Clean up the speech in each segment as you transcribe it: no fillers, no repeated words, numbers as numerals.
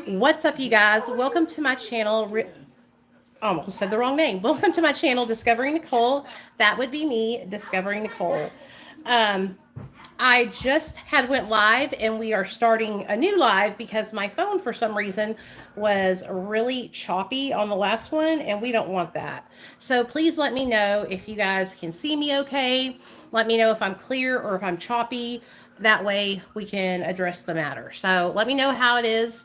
What's up, you guys? Welcome to my channel. Almost said the wrong name. Welcome to my channel, Discovering Nicole. That would be me, Discovering Nicole. Um, I just had went live, and we are starting a new live because my phone, for some reason, was really choppy on the last one, and we don't want that. So please let me know if you guys can see me okay. Let me know if I'm clear or if I'm choppy. That way we can address the matter. So let me know how it is,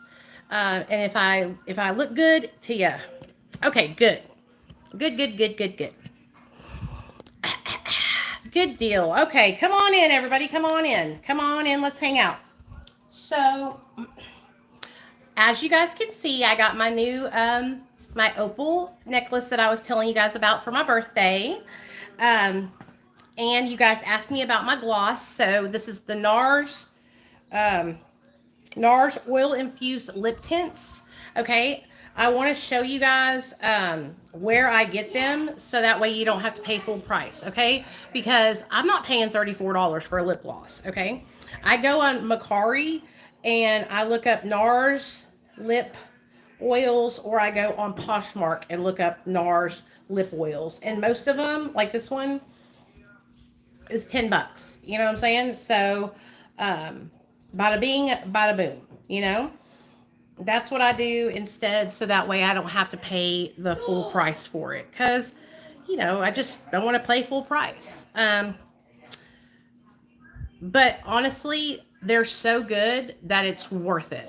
and if I look good to you. Okay, good. Good, good, good, good, good. Good deal. Okay, come on in, everybody. Come on in. Come on in. Let's hang out. So, as you guys can see, I got my new my opal necklace that I was telling you guys about for my birthday. Um, and you guys asked me about my gloss. So this is the um, NARS oil infused lip tints. Okay, I want to show you guys where I get them so that way you don't have to pay full price. Okay, because I'm not paying $34 for a lip gloss. Okay, I go on Macari and I look up NARS lip oils, or I go on Poshmark and look up NARS lip oils, and most of them, like this one, is $10. You know what I'm saying? So, bada bing, bada boom. You know, that's what I do instead, so that way I don't have to pay the full price for it. Cause, I just don't want to pay full price. But honestly, they're so good that it's worth it.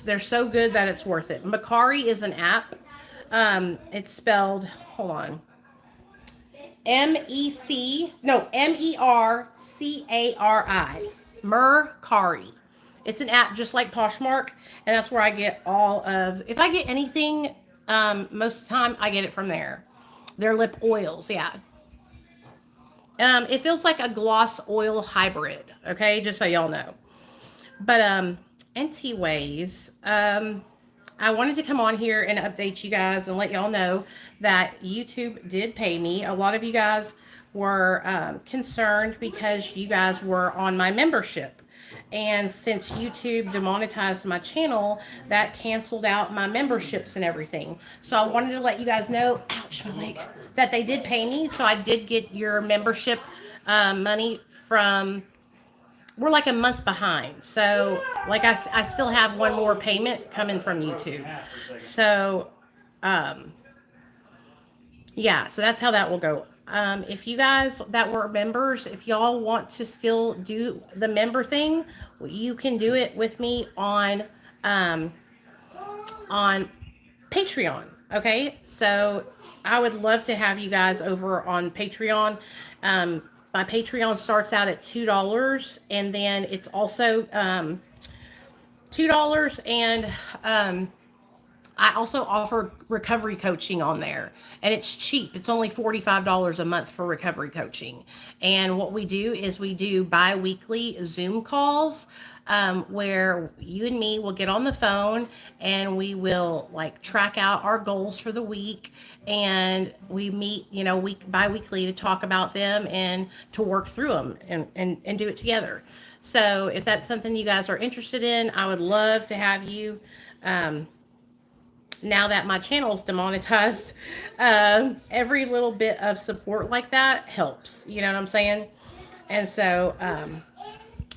They're so good that it's worth it. Macari is an app. It's spelled. Hold on. Mercari. Mercari. It's an app just like Poshmark, and that's where I get all of. If I get anything, most of the time I get it from there. Their lip oils, yeah. It feels like a gloss oil hybrid. Okay, just so y'all know. But anyways, I wanted to come on here and update you guys and let y'all know that YouTube did pay me. A lot of you guys were concerned because you guys were on my membership. And since YouTube demonetized my channel, that canceled out my memberships and everything. So I wanted to let you guys know, ouch, my leg, that they did pay me. So I did get your membership money from, we're like a month behind. So, like, I still have one more payment coming from YouTube. So, um, yeah, so that's how that will go. If you guys that were members, if y'all want to still do the member thing, you can do it with me um, on Patreon. Okay, so I would love to have you guys over on Patreon. My Patreon starts out at $2, and then it's also $2, and I also offer recovery coaching on there, and it's cheap. It's only $45 a month for recovery coaching. And what we do is we do bi-weekly Zoom calls, where you and me will get on the phone and we will like track out our goals for the week, and we meet, week bi-weekly to talk about them and to work through them and do it together. So if that's something you guys are interested in, I would love to have you. Now that my channel is demonetized, every little bit of support like that helps. You know what I'm saying? And so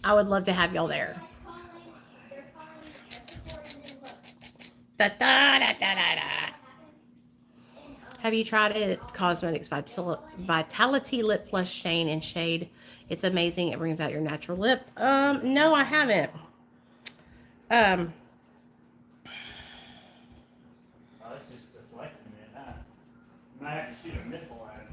I would love to have y'all there. Da, da, da, da, da, da. Have you tried it? Cosmetics Vitality Lip Flush Shane and Shade. It's amazing. It brings out your natural lip. No, I haven't. Um, Oh, it's just deflecting it, huh? You might have to shoot a missile at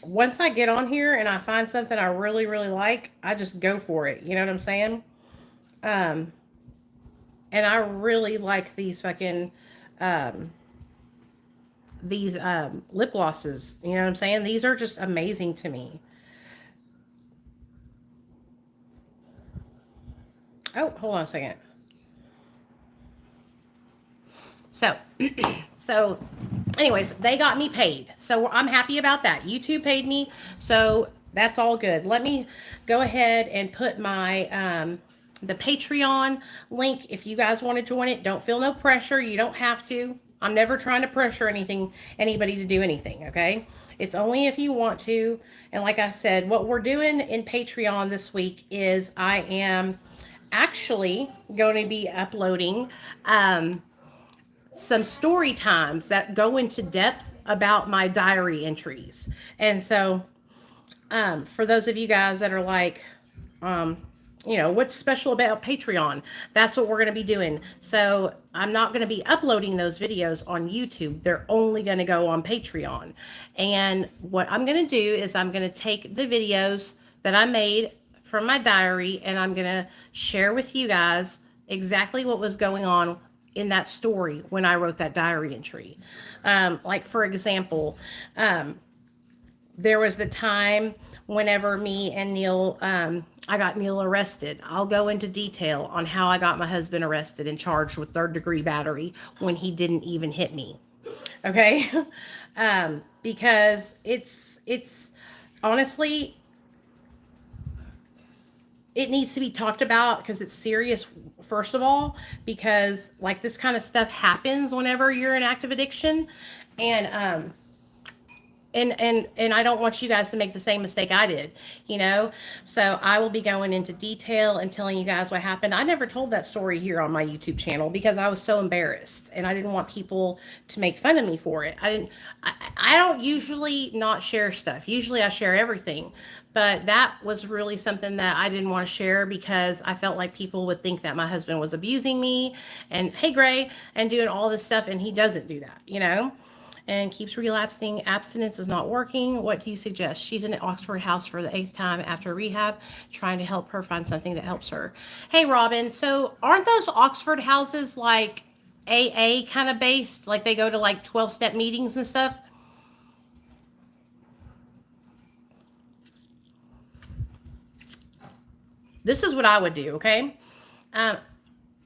it. Once I get on here and I find something I really, really like, I just go for it. You know what I'm saying? Um, and I really like um, these lip glosses. You know what I'm saying? These are just amazing to me. Oh, hold on a second. So, so, anyways, they got me paid. So I'm happy about that. YouTube paid me. So that's all good. Let me go ahead and put my the Patreon link if you guys want to join it. Don't feel no pressure. You don't have to. I'm never trying to pressure anybody to do anything, okay? It's only if you want to. And like I said, what we're doing in Patreon this week is I am actually going to be uploading some story times that go into depth about my diary entries. And so for those of you guys that are like, um, what's special about Patreon? That's what we're going to be doing. So I'm not going to be uploading those videos on YouTube. They're only going to go on Patreon. And what I'm going to do is I'm going to take the videos that I made from my diary and I'm going to share with you guys exactly what was going on in that story when I wrote that diary entry. Like, for example, there was the time whenever me and Neil, I got Neil arrested. I'll go into detail on how I got my husband arrested and charged with third-degree battery when he didn't even hit me. Okay? Because it's honestly, it needs to be talked about because it's serious, first of all, because like this kind of stuff happens whenever you're in active addiction. And and I don't want you guys to make the same mistake I did, you know? So I will be going into detail and telling you guys what happened. I never told that story here on my YouTube channel because I was so embarrassed and I didn't want people to make fun of me for it. I don't usually not share stuff. Usually I share everything, but that was really something that I didn't want to share because I felt like people would think that my husband was abusing me and, hey, Gray, and doing all this stuff. And he doesn't do that, you know? And keeps relapsing. Abstinence is not working. What do you suggest? She's in an Oxford house for the 8th time after rehab, trying to help her find something that helps her. Hey, Robin, so aren't those Oxford houses like AA kind of based? Like they go to like 12-step meetings and stuff? This is what I would do, okay? Um,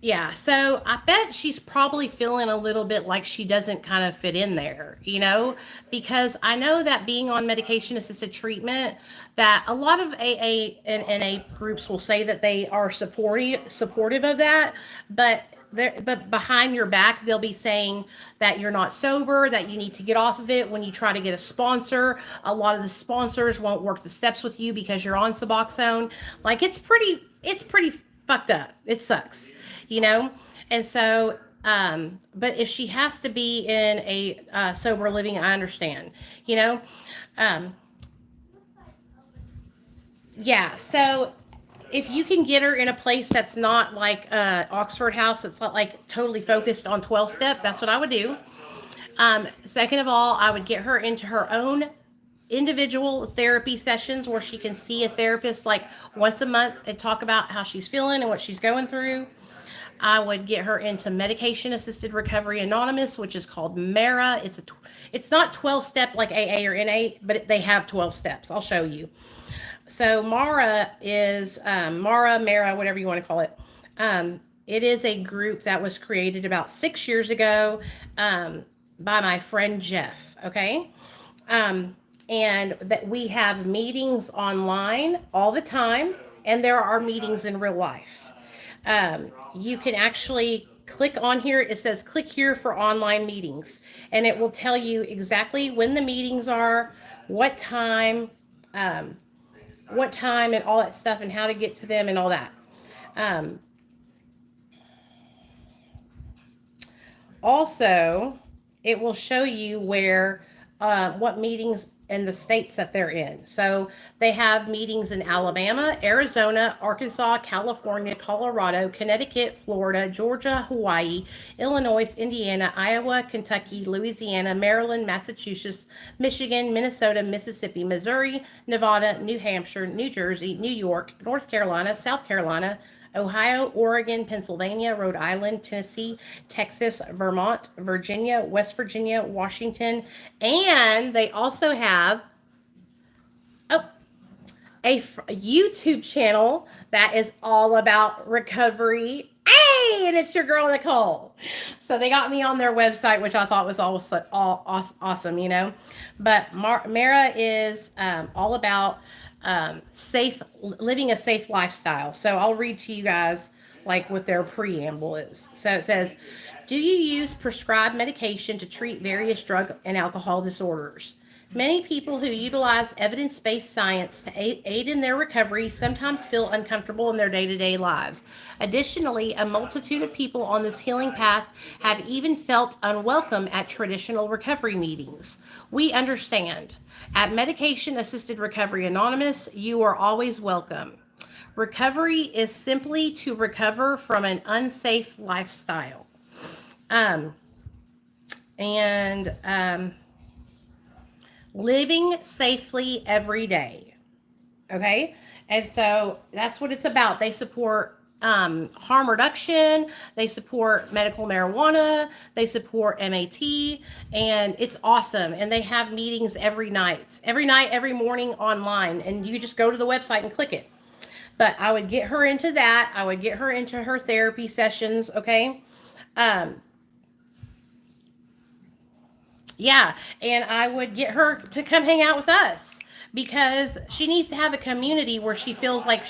Yeah, so I bet she's probably feeling a little bit like she doesn't kind of fit in there, you know, because I know that being on medication assisted treatment, that a lot of AA and NA groups will say that they are supportive of that, but behind your back they'll be saying that you're not sober, that you need to get off of it. When you try to get a sponsor, a lot of the sponsors won't work the steps with you because you're on Suboxone. Like it's pretty fucked up. It sucks, you know? And so, but if she has to be in a sober living, I understand, you know? Um, yeah, so if you can get her in a place that's not like Oxford House, it's not like totally focused on 12 step, that's what I would do. Second of all, I would get her into her own individual therapy sessions where she can see a therapist like once a month and talk about how she's feeling and what she's going through. I would get her into Medication Assisted Recovery Anonymous, which is called MARA. It's not 12 step like AA or NA, but they have 12 steps. I'll show you. So MARA is MARA, whatever you want to call it. It is a group that was created about 6 years ago by my friend Jeff. Okay. And that we have meetings online all the time, and there are meetings in real life. You can actually click on here. It says click here for online meetings, and it will tell you exactly when the meetings are, what time, um, and all that stuff, and how to get to them and all that. Um, Also, it will show you where what meetings in the states that they're in. So they have meetings in Alabama, Arizona, Arkansas, California, Colorado, Connecticut, Florida, Georgia, Hawaii, Illinois, Indiana, Iowa, Kentucky, Louisiana, Maryland, Massachusetts, Michigan, Minnesota, Mississippi, Missouri, Nevada, New Hampshire, New Jersey, New York, North Carolina, South Carolina, Ohio, Oregon, Pennsylvania, Rhode Island, Tennessee, Texas, Vermont, Virginia, West Virginia, Washington, and they also have oh, a YouTube channel that is all about recovery. Hey, and it's your girl Nicole. So they got me on their website, which I thought was also all awesome, you know. But Mara is all about living a safe lifestyle. So I'll read to you guys like what their preamble is. So it says, do you use prescribed medication to treat various drug and alcohol disorders? Many people who utilize evidence based science to aid in their recovery sometimes feel uncomfortable in their day to day lives. Additionally, a multitude of people on this healing path have even felt unwelcome at traditional recovery meetings. We understand. At Medication Assisted Recovery Anonymous, you are always welcome. Recovery is simply to recover from an unsafe lifestyle. And living safely every day. Okay? And so that's what it's about. They support harm reduction, they support medical marijuana, they support MAT, and it's awesome. And they have meetings every night, every morning online. And you just go to the website and click it. But I would get her into that. I would get her into her therapy sessions, okay? Yeah, and I would get her to come hang out with us because she needs to have a community where she feels like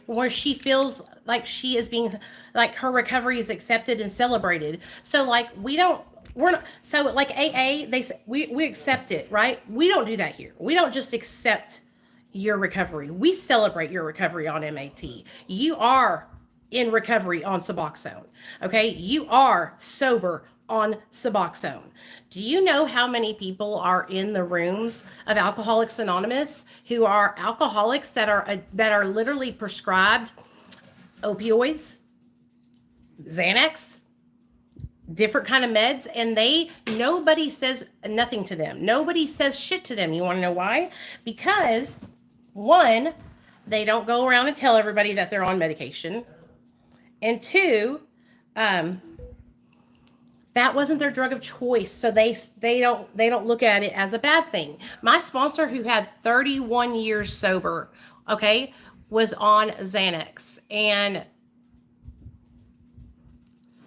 where she feels like she is being, like her recovery is accepted and celebrated. So like we're not, so like AA, they say we accept it, right? We don't do that here. We don't just accept your recovery. We celebrate your recovery on MAT. You are in recovery on Suboxone. Okay? You are sober on Suboxone. Do you know how many people are in the rooms of Alcoholics Anonymous who are alcoholics that are literally prescribed opioids, Xanax, different kind of meds, and nobody says nothing to them. Nobody says shit to them. You want to know why? Because one, they don't go around and tell everybody that they're on medication. And two, that wasn't their drug of choice, so they don't look at it as a bad thing. My sponsor, who had 31 years sober, okay, was on Xanax, and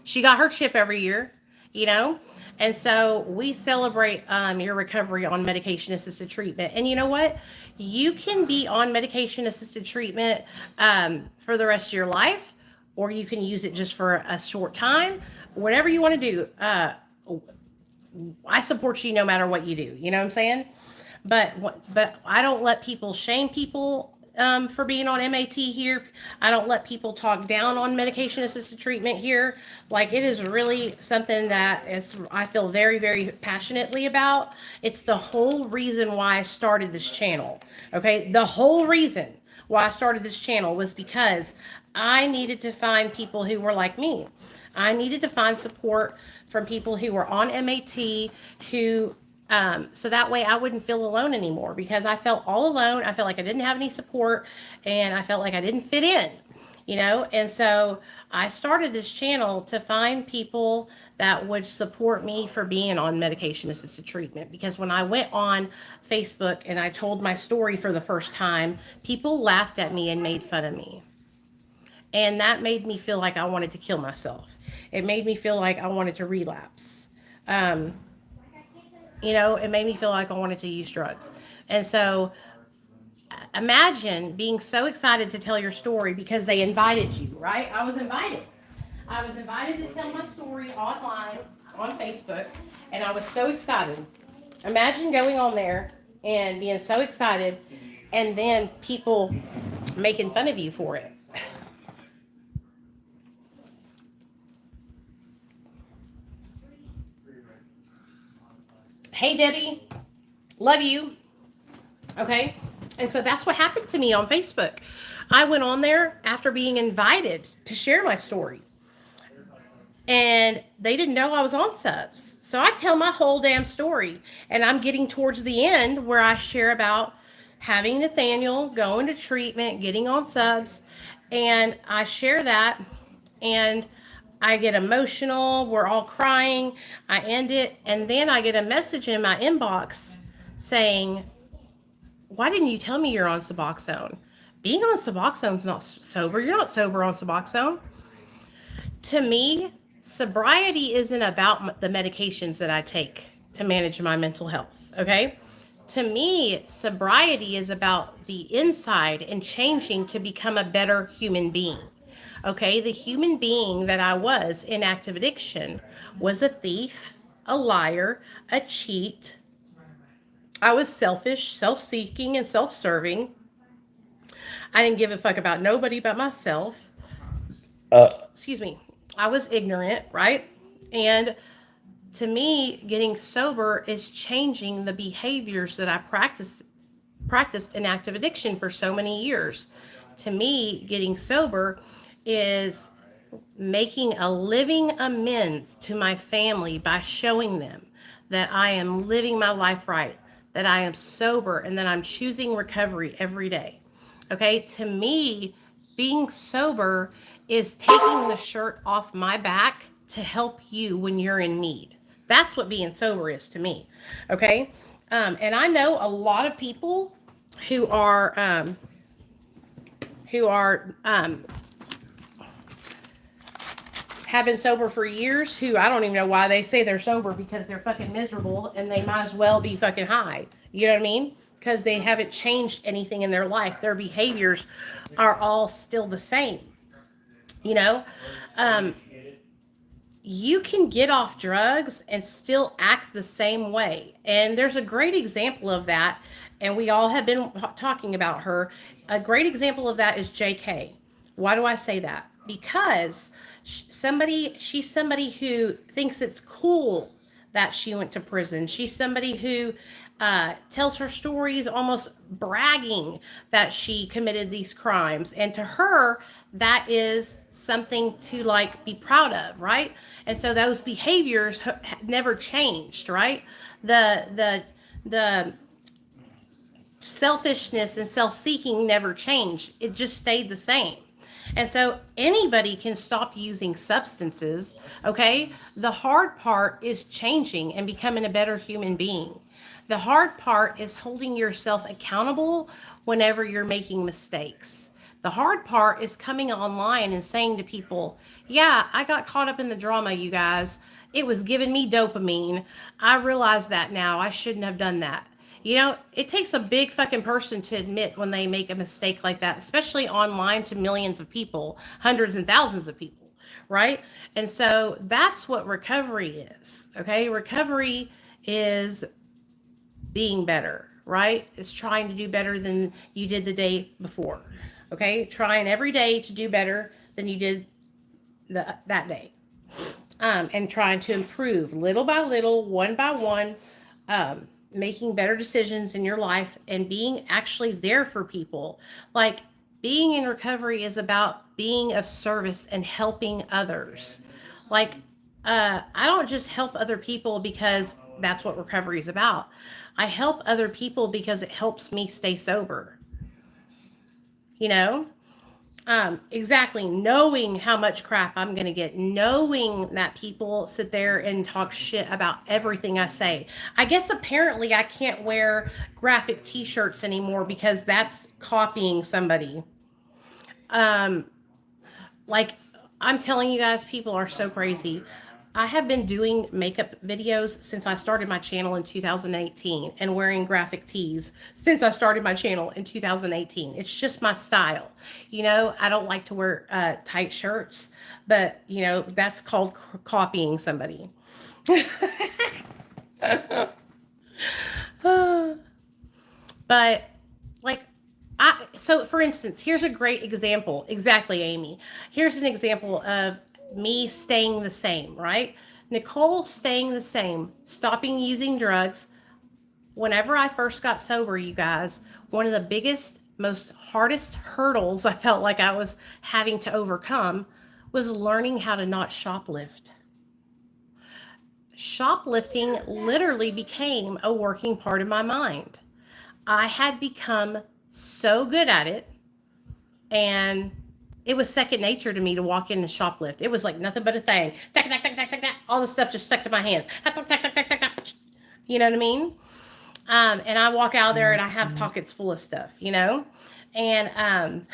she got her chip every year, you know. And so we celebrate your recovery on medication assisted treatment. And you know what? You can be on medication assisted treatment for the rest of your life, or you can use it just for a short time. Whatever you want to do, I support you no matter what you do. You know what I'm saying? But I don't let people shame people for being on MAT here. I don't let people talk down on medication assisted treatment here. Like, it is really something that I feel very, very passionately about. It's the whole reason why I started this channel. Okay. The whole reason why I started this channel was because I needed to find people who were like me. I needed to find support from people who were on MAT, who so that way I wouldn't feel alone anymore, because I felt all alone. I felt like I didn't have any support, and I felt like I didn't fit in, you know? And so I started this channel to find people that would support me for being on medication assisted treatment. Because when I went on Facebook and I told my story for the first time, people laughed at me and made fun of me. And that made me feel like I wanted to kill myself. It made me feel like I wanted to relapse. You know, it made me feel like I wanted to use drugs. And so imagine being so excited to tell your story because they invited you, right? I was invited. I was invited to tell my story online on Facebook, and I was so excited. Imagine going on there and being so excited, and then people making fun of you for it. Hey, Debbie, love you. Okay. And so that's what happened to me on Facebook. I went on there after being invited to share my story, and they didn't know I was on subs. So I tell my whole damn story, and I'm getting towards the end where I share about having Nathaniel, going to treatment, getting on subs, and I share that, and I get emotional. We're all crying. I end it, and then I get a message in my inbox saying, "Why didn't you tell me you're on Suboxone? Being on Suboxone's not sober. You're not sober on Suboxone." To me, sobriety isn't about the medications that I take to manage my mental health. Okay? To me, sobriety is about the inside and changing to become a better human being. Okay, the human being that I was in active addiction was a thief, a liar, a cheat. I was selfish, self seeking, and self serving. I didn't give a fuck about nobody but myself. Excuse me. I was ignorant, right? And to me, getting sober is changing the behaviors that I practiced in active addiction for so many years. To me, getting sober is making a living amends to my family by showing them that I am living my life right, that I am sober, and that I'm choosing recovery every day. Okay, to me, being sober is taking the shirt off my back to help you when you're in need. That's what being sober is to me. Okay, and I know a lot of people who are who are have been sober for years who I don't even know why they say they're sober because they're fucking miserable and they might as well be fucking high. You know what I mean? Because they haven't changed anything in their life. Their behaviors are all still the same. You know? Um, you can get off drugs and still act the same way. And there's a great example of that. And we all have been talking about her. A great example of that is JK. Why do I say that? Because she's somebody who thinks it's cool that she went to prison. She's somebody who tells her stories almost bragging that she committed these crimes. And to her, that is something to like be proud of, right? And so those behaviors never changed, right? The selfishness and self-seeking never changed. It just stayed the same. And so anybody can stop using substances, okay? The hard part is changing and becoming a better human being. The hard part is holding yourself accountable whenever you're making mistakes. The hard part is coming online and saying to people, yeah, I got caught up in the drama, you guys. It was giving me dopamine. I realize that now. I shouldn't have done that. You know, it takes a big fucking person to admit when they make a mistake like that, especially online to millions of people, hundreds and thousands of people, right? And so that's what recovery is, okay? Recovery is being better, right? It's trying to do better than you did the day before, okay? Trying every day to do better than you did that day. And trying to improve little by little, one by one, making better decisions in your life and being actually there for people. Like being in recovery is about being of service and helping others. Like, I don't just help other people because that's what recovery is about. I help other people because it helps me stay sober. You know? Exactly. Knowing how much crap I'm going to get, knowing that people sit there and talk shit about everything I say. I guess apparently I can't wear graphic t-shirts anymore because that's copying somebody. Um, like I'm telling you guys, people are so crazy. I have been doing makeup videos since I started my channel in 2018 and wearing graphic tees since I started my channel in 2018. It's just my style. You know, I don't like to wear tight shirts, but, you know, that's called copying somebody. But, like, so for instance, here's a great example. Exactly, Amy. Here's an example of me staying the same, right? Nicole staying the same, stopping using drugs. Whenever I first got sober, you guys, one of the biggest, most hardest hurdles I felt like I was having to overcome was learning how to not shoplift. Shoplifting literally became a working part of my mind. I had become so good at it, and it was second nature to me to walk in and shoplift. It was like nothing but a thing. Tack, tack, tack, tack, tack, tack. All the stuff just stuck to my hands. Tack, tack, tack, tack, tack, tack. You know what I mean? And I walk out there and I have pockets full of stuff, you know? And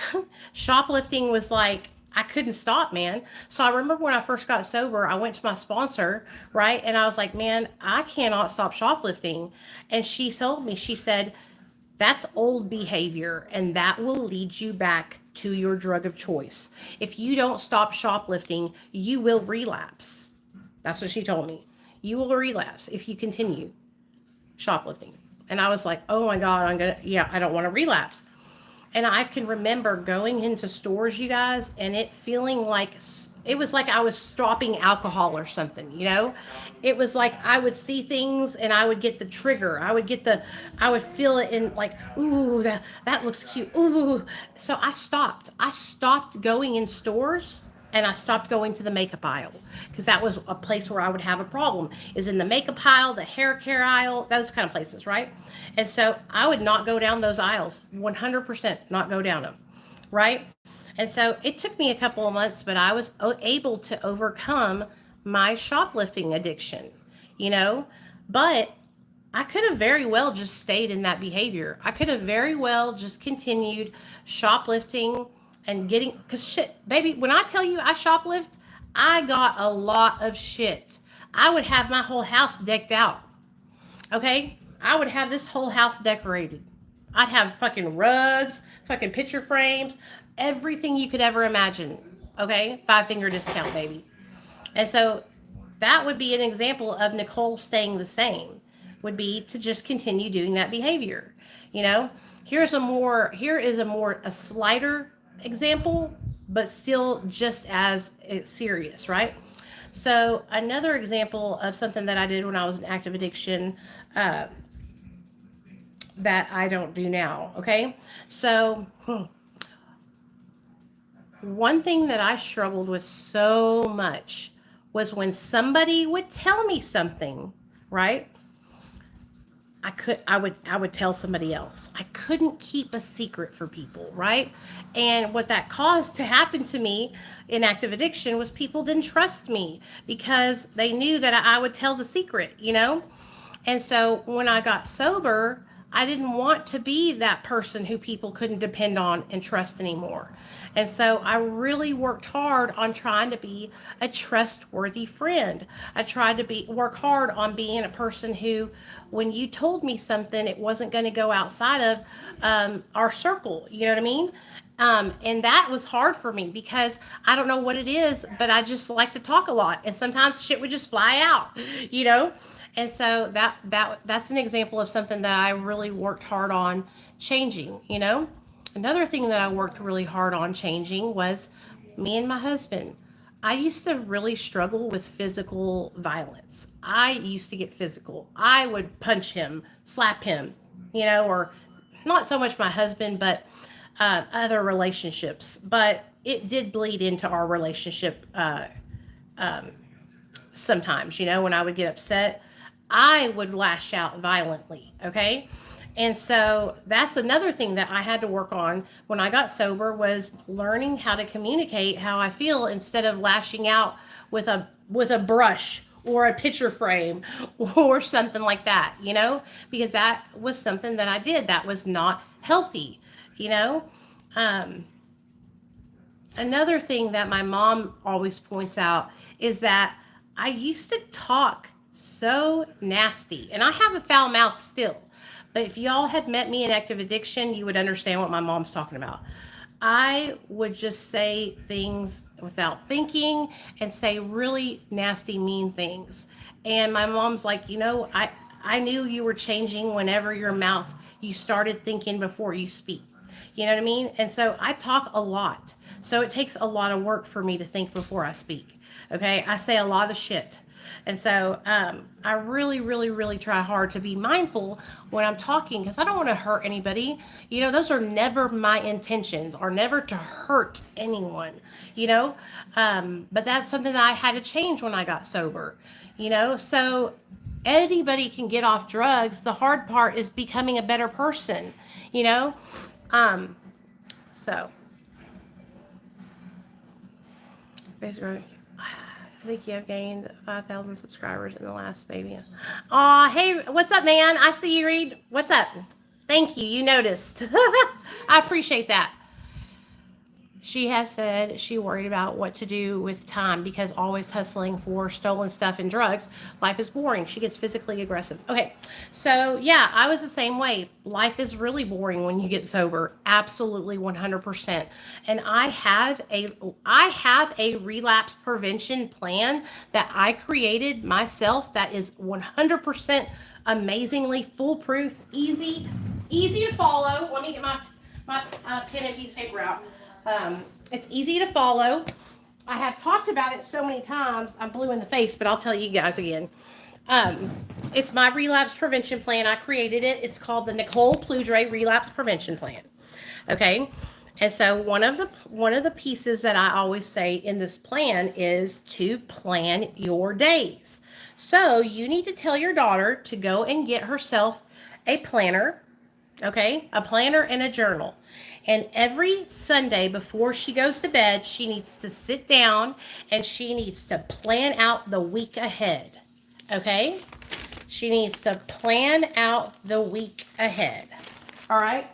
shoplifting was like, I couldn't stop, man. So I remember when I first got sober, I went to my sponsor, right? And I was like, man, I cannot stop shoplifting. And she told me, she said, that's old behavior, and that will lead you back to your drug of choice. If you don't stop shoplifting, you will relapse. That's what she told me. You will relapse if you continue shoplifting. And I was like, oh my God, I don't want to relapse. And I can remember going into stores, you guys, and it feeling like it was like I was stopping alcohol or something, you know? It was like I would see things and I would get the trigger. I would feel it in like, ooh, that looks cute. Ooh. So I stopped. I stopped going in stores and I stopped going to the makeup aisle because that was a place where I would have a problem. Is in the makeup aisle, the hair care aisle, those kind of places, right? And so I would not go down those aisles, 100% not go down them, right? And so it took me a couple of months, but I was able to overcome my shoplifting addiction, you know? But I could have very well just stayed in that behavior. I could have very well just continued shoplifting and getting, because shit, baby, when I tell you I shoplift, I got a lot of shit. I would have my whole house decked out. Okay? I would have this whole house decorated. I'd have fucking rugs, fucking picture frames, everything you could ever imagine. Okay? 5-finger discount, baby. And so that would be an example of Nicole staying the same, would be to just continue doing that behavior. You know, here is a slighter example, but still just as serious, right? So another example of something that I did when I was in active addiction, that I don't do now. Okay. So one thing that I struggled with so much was when somebody would tell me something, right? I would tell somebody else. I couldn't keep a secret for people, right? And what that caused to happen to me in active addiction was people didn't trust me because they knew that I would tell the secret, you know? And so when I got sober, I didn't want to be that person who people couldn't depend on and trust anymore. And so I really worked hard on trying to be a trustworthy friend. I tried to work hard on being a person who, when you told me something, it wasn't going to go outside of our circle. You know what I mean? And that was hard for me because I don't know what it is, but I just like to talk a lot, and sometimes shit would just fly out, you know. And so that's an example of something that I really worked hard on changing, you know. Another thing that I worked really hard on changing was me and my husband. I used to really struggle with physical violence. I used to get physical. I would punch him, slap him, you know, or not so much my husband, but other relationships. But it did bleed into our relationship sometimes, you know, when I would get upset, I would lash out violently, okay? And so that's another thing that I had to work on when I got sober, was learning how to communicate how I feel instead of lashing out with a brush or a picture frame or something like that, you know? Because that was something that I did that was not healthy, you know? Another thing that my mom always points out is that I used to talk so nasty, and I have a foul mouth still. But if y'all had met me in active addiction, you would understand what my mom's talking about. I would just say things without thinking and say really nasty, mean things. And my mom's like, you know, I knew you were changing whenever you started thinking before you speak. You know what I mean? And so I talk a lot. So it takes a lot of work for me to think before I speak. Okay. I say a lot of shit. And so I really, really, really try hard to be mindful when I'm talking, because I don't want to hurt anybody. You know, those are never my intentions, or never to hurt anyone, you know. But that's something that I had to change when I got sober, you know. So anybody can get off drugs. The hard part is becoming a better person, you know. So basically, I think you have gained 5,000 subscribers in the last baby. Aw, hey, what's up, man? I see you, Reed. What's up? Thank you. You noticed. I appreciate that. She has said she worried about what to do with time because always hustling for stolen stuff and drugs. Life is boring. She gets physically aggressive. Okay, so yeah, I was the same way. Life is really boring when you get sober. Absolutely 100%. And I have a relapse prevention plan that I created myself that is 100% amazingly foolproof, easy to follow. Let me get my pen and piece of paper out. It's easy to follow. I have talked about it so many times. I'm blue in the face, but I'll tell you guys again. It's my relapse prevention plan. I created it. It's called the Nicole Ploudre Relapse Prevention Plan. Okay. And so one of the pieces that I always say in this plan is to plan your days. So you need to tell your daughter to go and get herself a planner, okay? A planner and a journal. And every Sunday before she goes to bed, she needs to sit down and she needs to plan out the week ahead, okay? She needs to plan out the week ahead, all right?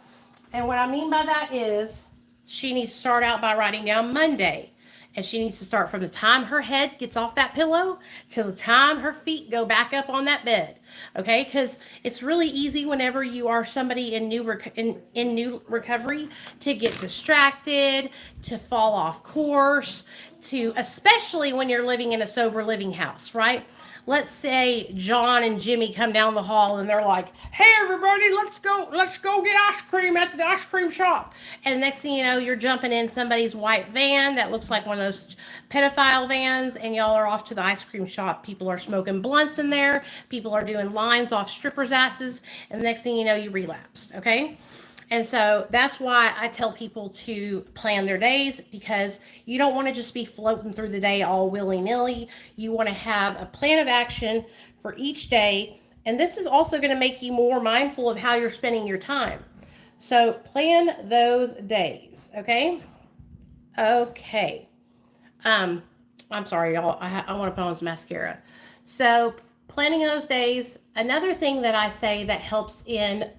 And what I mean by that is she needs to start out by writing down Monday. And she needs to start from the time her head gets off that pillow till the time her feet go back up on that bed. Okay? Because it's really easy whenever you are somebody in new recovery to get distracted, to fall off course, to especially when you're living in a sober living house, right? Let's say John and Jimmy come down the hall and they're like, "Hey everybody, let's go get ice cream at the ice cream shop." And next thing you know, you're jumping in somebody's white van that looks like one of those pedophile vans, and y'all are off to the ice cream shop. People are smoking blunts in there. People are doing lines off strippers' asses, and the next thing you know, you relapsed. Okay. And so that's why I tell people to plan their days, because you don't want to just be floating through the day all willy-nilly. You want to have a plan of action for each day. And this is also going to make you more mindful of how you're spending your time. So plan those days, okay? Okay. I'm sorry, y'all. I want to put on some mascara. So planning those days. Another thing that I say that helps in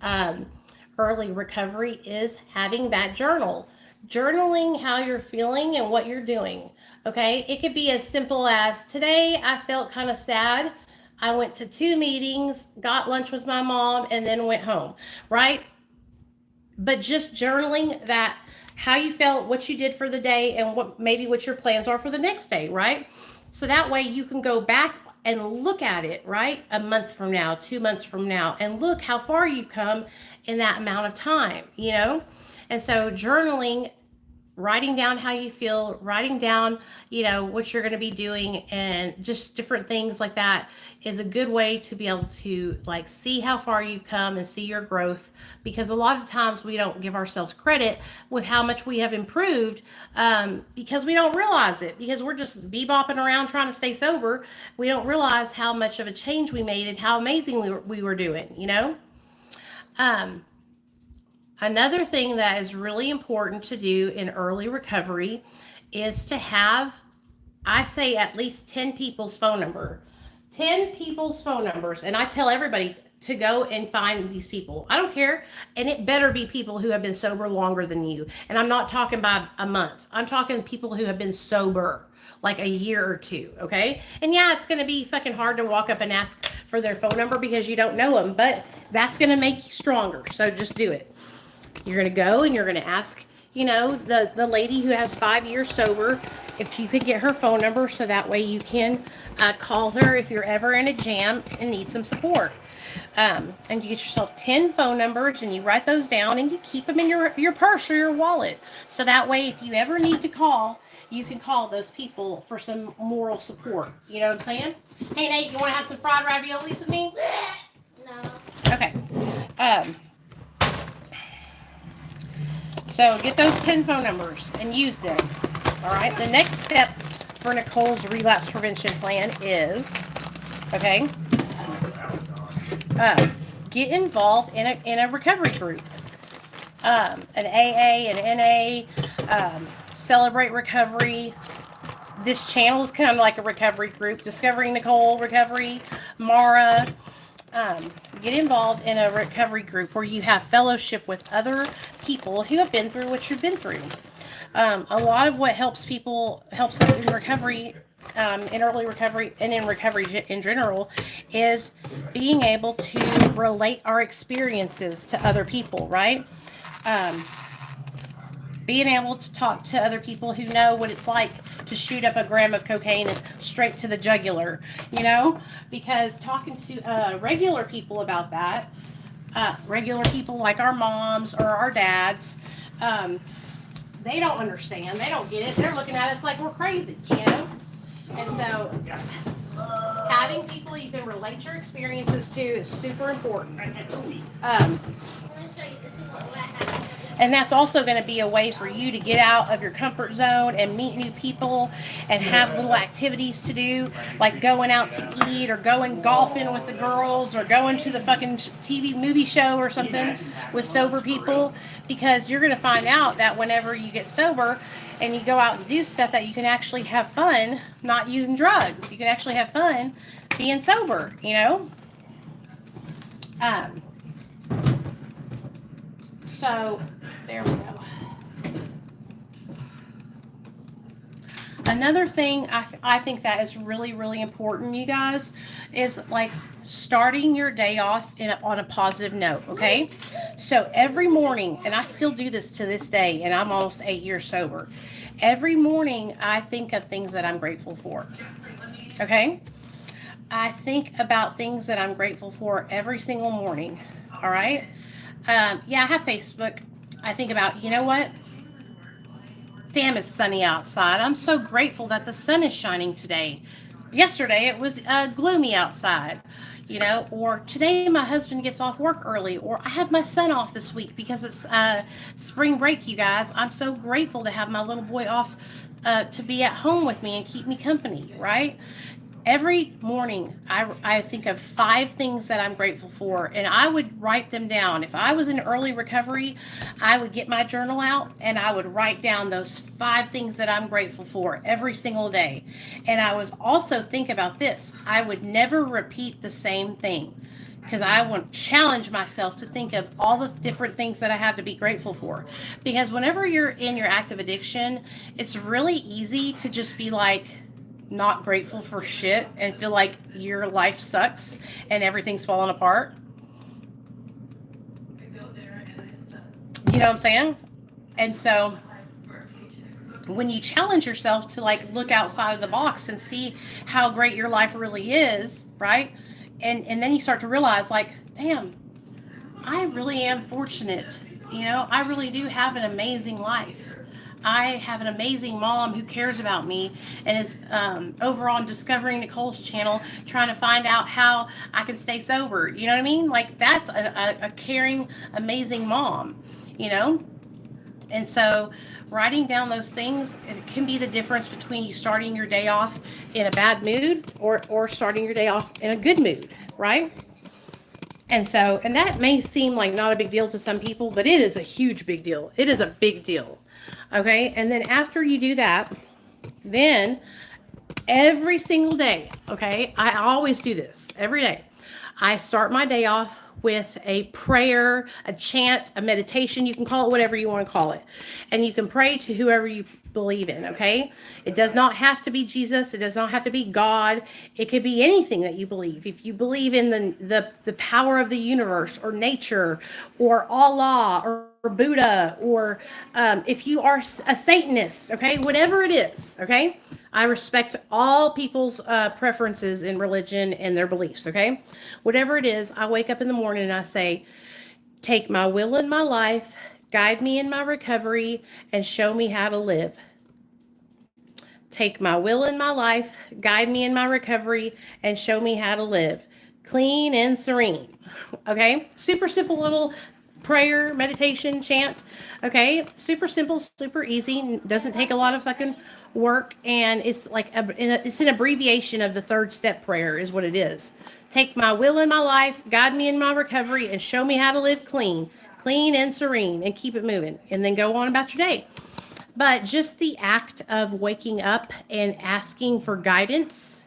early recovery is having that journal. Journaling how you're feeling and what you're doing. Okay, it could be as simple as, today I felt kind of sad. I went to 2 meetings, got lunch with my mom, and then went home, right? But just journaling that, how you felt, what you did for the day, and what your plans are for the next day, right? So that way you can go back and look at it, right? A month from now, 2 months from now, and look how far you've come in that amount of time, you know? And so journaling, writing down how you feel, writing down, what you're going to be doing, and just different things like that is a good way to be able to see how far you've come and see your growth, because a lot of times we don't give ourselves credit with how much we have improved, because we don't realize it, because we're just bebopping around trying to stay sober. We don't realize how much of a change we made and how amazingly we were doing, Another thing that is really important to do in early recovery is to have, I say, at least 10 people's phone number. 10 people's phone numbers. And I tell everybody to go and find these people. I don't care. And it better be people who have been sober longer than you. And I'm not talking by a month. I'm talking people who have been sober like a year or 2, okay? And yeah, it's going to be fucking hard to walk up and ask for their phone number because you don't know them, but that's going to make you stronger. So just do it. You're going to go and you're going to ask, the lady who has 5 years sober, if you could get her phone number, so that way you can call her if you're ever in a jam and need some support. And you get yourself 10 phone numbers and you write those down and you keep them in your purse or your wallet. So that way, if you ever need to call, you can call those people for some moral support. You know what I'm saying? Hey, Nate, you want to have some fried raviolis with me? No. Okay. So get those 10 phone numbers and use them. All right. The next step for Nicole's relapse prevention plan is, get involved in a recovery group. An AA, an NA, Celebrate Recovery. This channel is kind of like a recovery group. Discovering Nicole Recovery, Mara. Get involved in a recovery group where you have fellowship with other people who have been through what you've been through. A lot of what helps us in recovery, in early recovery and in recovery in general, is being able to relate our experiences to other people, right? Um, Being able to talk to other people who know what it's like to shoot up a gram of cocaine and straight to the jugular, you know? Because talking to regular people about that, regular people like our moms or our dads, um, they don't understand. They don't get it. They're looking at us like we're crazy, you know? And so having people you can relate your experiences to is super important. Um, and that's also going to be a way for you to get out of your comfort zone and meet new people and have little activities to do, like going out to eat or going golfing with the girls or going to the fucking TV movie show or something with sober people. Because you're going to find out that whenever you get sober and you go out and do stuff, that you can actually have fun not using drugs. You can actually have fun being sober, you know? Um, so there we go. Another thing I think that is really, really important, you guys, is like starting your day off on a positive note, okay? So every morning, and I still do this to this day, and I'm almost 8 years sober. Every morning, I think of things that I'm grateful for, okay? I think about things that I'm grateful for every single morning, all right? Yeah, I have Facebook. I think about, you know what? Damn, it's sunny outside. I'm so grateful that the sun is shining today. Yesterday it was gloomy outside, you know, or today my husband gets off work early, or I have my son off this week because it's spring break, you guys. I'm so grateful to have my little boy off to be at home with me and keep me company, right? Every morning I think of 5 things that I'm grateful for, and I would write them down. If I was in early recovery, I would get my journal out and I would write down those 5 things that I'm grateful for every single day. And I would also think about this: I would never repeat the same thing, because I want to challenge myself to think of all the different things that I have to be grateful for. Because whenever you're in your active addiction, it's really easy to just be like, not grateful for shit and feel like your life sucks and everything's falling apart. You know what I'm saying? And so when you challenge yourself to like look outside of the box and see how great your life really is, right? And then you start to realize, like, damn, I really am fortunate. You know, I really do have an amazing life. I have an amazing mom who cares about me and is over on Discovering Nicole's channel trying to find out how I can stay sober. You know what I mean? Like, that's a caring, amazing mom, you know? And so writing down those things, it can be the difference between you starting your day off in a bad mood or starting your day off in a good mood, right? And so, and that may seem like not a big deal to some people, but it is a huge big deal. It is a big deal. Okay. And then after you do that, then every single day, okay, I always do this every day. I start my day off with a prayer, a chant, a meditation. You can call it whatever you want to call it. And you can pray to whoever you believe in, okay? It does not have to be Jesus. It does not have to be God. It could be anything that you believe. If you believe in the power of the universe or nature or Allah or Buddha, or if you are a Satanist, okay, whatever it is, okay? I respect all people's preferences in religion and their beliefs, okay? Whatever it is, I wake up in the morning and I say, take my will in my life, guide me in my recovery, and show me how to live. Take my will in my life, guide me in my recovery, and show me how to live. Clean and serene. Okay? Super simple little prayer, meditation, chant. Okay? Super simple, super easy. Doesn't take a lot of fucking work. And it's like, it's an abbreviation of the 3rd step prayer, is what it is. Take my will in my life, guide me in my recovery, and show me how to live clean and serene, and keep it moving. And then go on about your day. But just the act of waking up and asking for guidance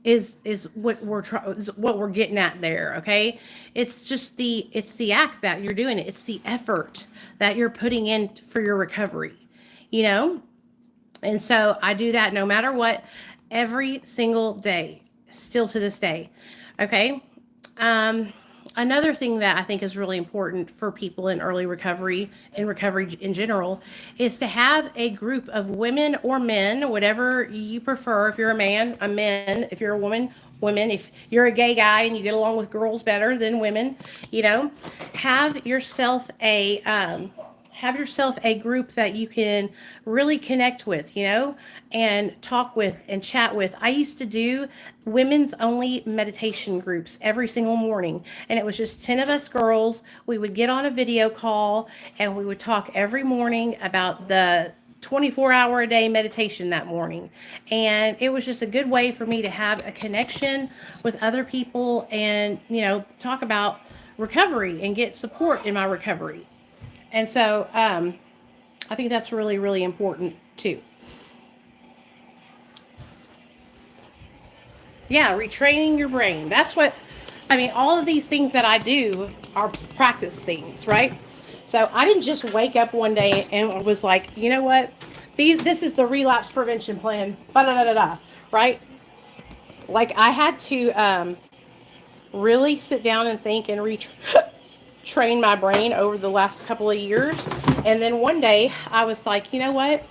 is what we're getting at there, okay? It's just the act that you're doing it. It's the effort that you're putting in for your recovery. you know? And so I do that no matter what, every single day, still to this day. Okay. Um, Another thing that I think is really important for people in early recovery, in recovery in general, is to have a group of women or men, whatever you prefer. If you're a man, a men. If you're a woman, women. If you're a gay guy and you get along with girls better than women, you know, have yourself a have yourself a group that you can really connect with, you know, and talk with and chat with. I used to do women's only meditation groups every single morning, and it was just 10 of us girls. We would get on a video call and we would talk every morning about the 24-hour a day meditation that morning. And it was just a good way for me to have a connection with other people and, you know, talk about recovery and get support in my recovery. And so I think that's really, really important too. Yeah, retraining your brain. That's what, I mean, all of these things that I do are practice things, right? So I didn't just wake up one day and was like, you know what? This is the relapse prevention plan, da da da da, right? Like I had to really sit down and think and retrain my brain over the last couple of years. And then one day I was like, you know what?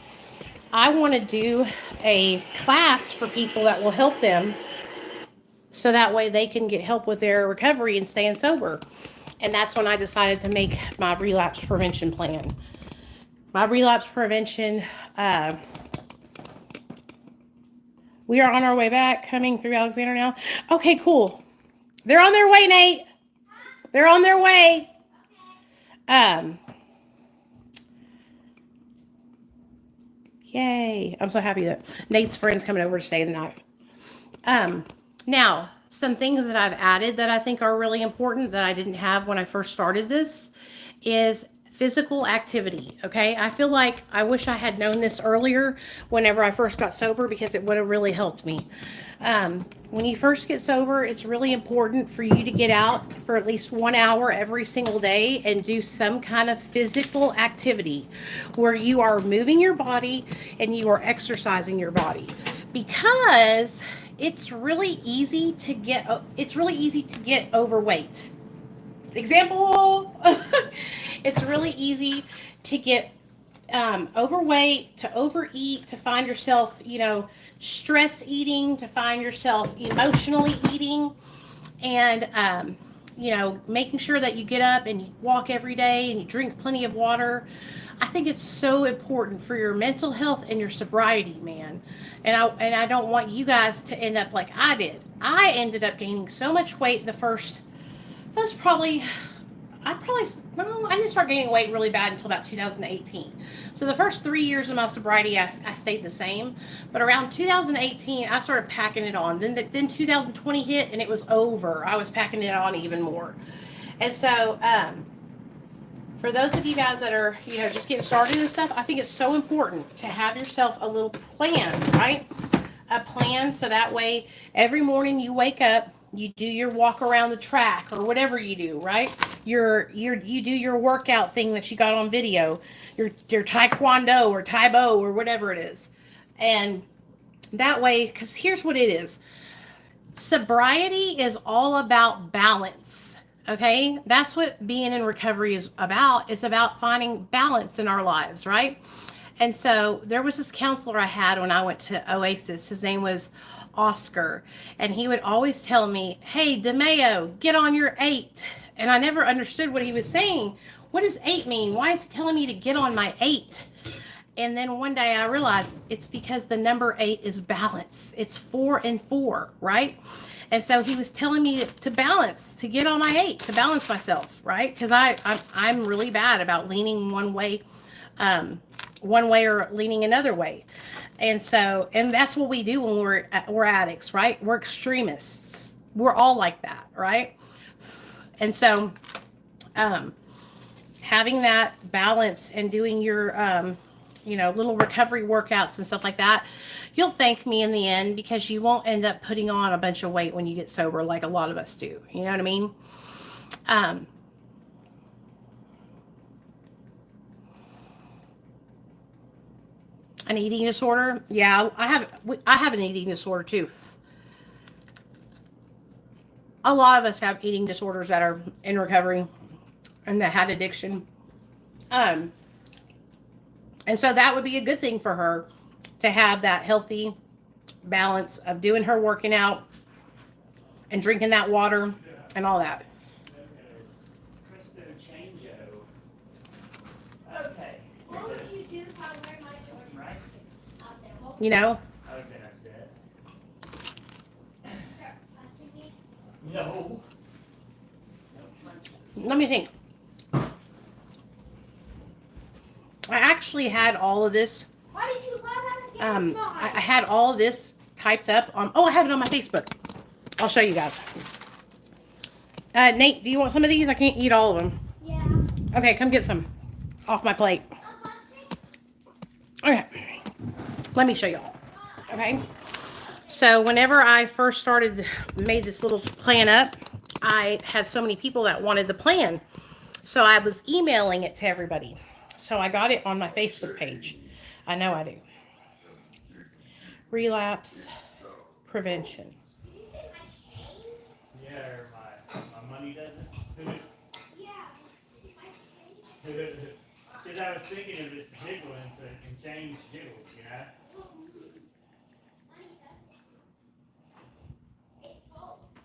I want to do a class for people that will help them so that way they can get help with their recovery and staying sober. And that's when I decided to make my relapse prevention plan. My relapse prevention, we are on our way back, coming through Alexander now. Okay, cool. They're on their way, Nate. They're on their way. Yay. I'm so happy that Nate's friend's coming over to stay the night. Now, some things that I've added that I think are really important that I didn't have when I first started this is physical activity. Okay. I feel like I wish I had known this earlier whenever I first got sober because it would have really helped me. When you first get sober, it's really important for you to get out for at least 1 hour every single day and do some kind of physical activity where you are moving your body and you are exercising your body because it's really easy to get overweight. Example, it's really easy to get overweight, to overeat, to find yourself, you know, stress eating, to find yourself emotionally eating, and, you know, making sure that you get up and you walk every day and you drink plenty of water. I think it's so important for your mental health and your sobriety, man. And I don't want you guys to end up like I did. I ended up gaining so much weight the first. That's probably no, I didn't start gaining weight really bad until about 2018. So the first 3 years of my sobriety, I stayed the same. But around 2018, I started packing it on. Then 2020 hit and it was over. I was packing it on even more. And so for those of you guys that are, you know, just getting started and stuff, I think it's so important to have yourself a little plan, right? A plan so that way every morning you wake up, you do your walk around the track or whatever you do, right? You do your workout thing that you got on video, your taekwondo or taibo or whatever it is. And that way, because here's what it is. Sobriety is all about balance. Okay? That's what being in recovery is about. It's about finding balance in our lives, right? And so there was this counselor I had when I went to Oasis. His name was Oscar. And he would always tell me, hey, DeMeo, get on your 8. And I never understood what he was saying. What does 8 mean? Why is he telling me to get on my 8? And then one day I realized it's because the number 8 is balance. It's 4 and 4, right? And so he was telling me to balance, to get on my 8, to balance myself, right? Because I'm really bad about leaning one way or leaning another way. And so, and that's what we do when we're addicts, right? We're extremists. We're all like that, right? And so, having that balance and doing your, you know, little recovery workouts and stuff like that, you'll thank me in the end because you won't end up putting on a bunch of weight when you get sober like a lot of us do. You know what I mean? An eating disorder? Yeah, I have an eating disorder too. A lot of us have eating disorders that are in recovery and that had addiction. Um, and so that would be a good thing for her to have that healthy balance of doing her working out and drinking that water and all that. Cristo Changeo. Okay. What would you do if I wear my Some Jordan rice. out there? You know? Okay, that's it. Start punching me? No. No punches. Let me think. I actually had all of this. Why did you laugh at the camera's I had all of this typed up on. Oh, I have it on my Facebook. I'll show you guys. Nate, do you want some of these? I can't eat all of them. Yeah. Okay, come get some off my plate. Okay, let me show y'all. Okay, so whenever I first made this little plan up, I had so many people that wanted the plan. So I was emailing it to everybody. So I got it on my Facebook page. I know I do. Relapse prevention. Did you say my chain? Yeah, or my money doesn't. Yeah. My chain? Because I was thinking of it jiggling, so it can change jiggles, you know? Money doesn't. It folds.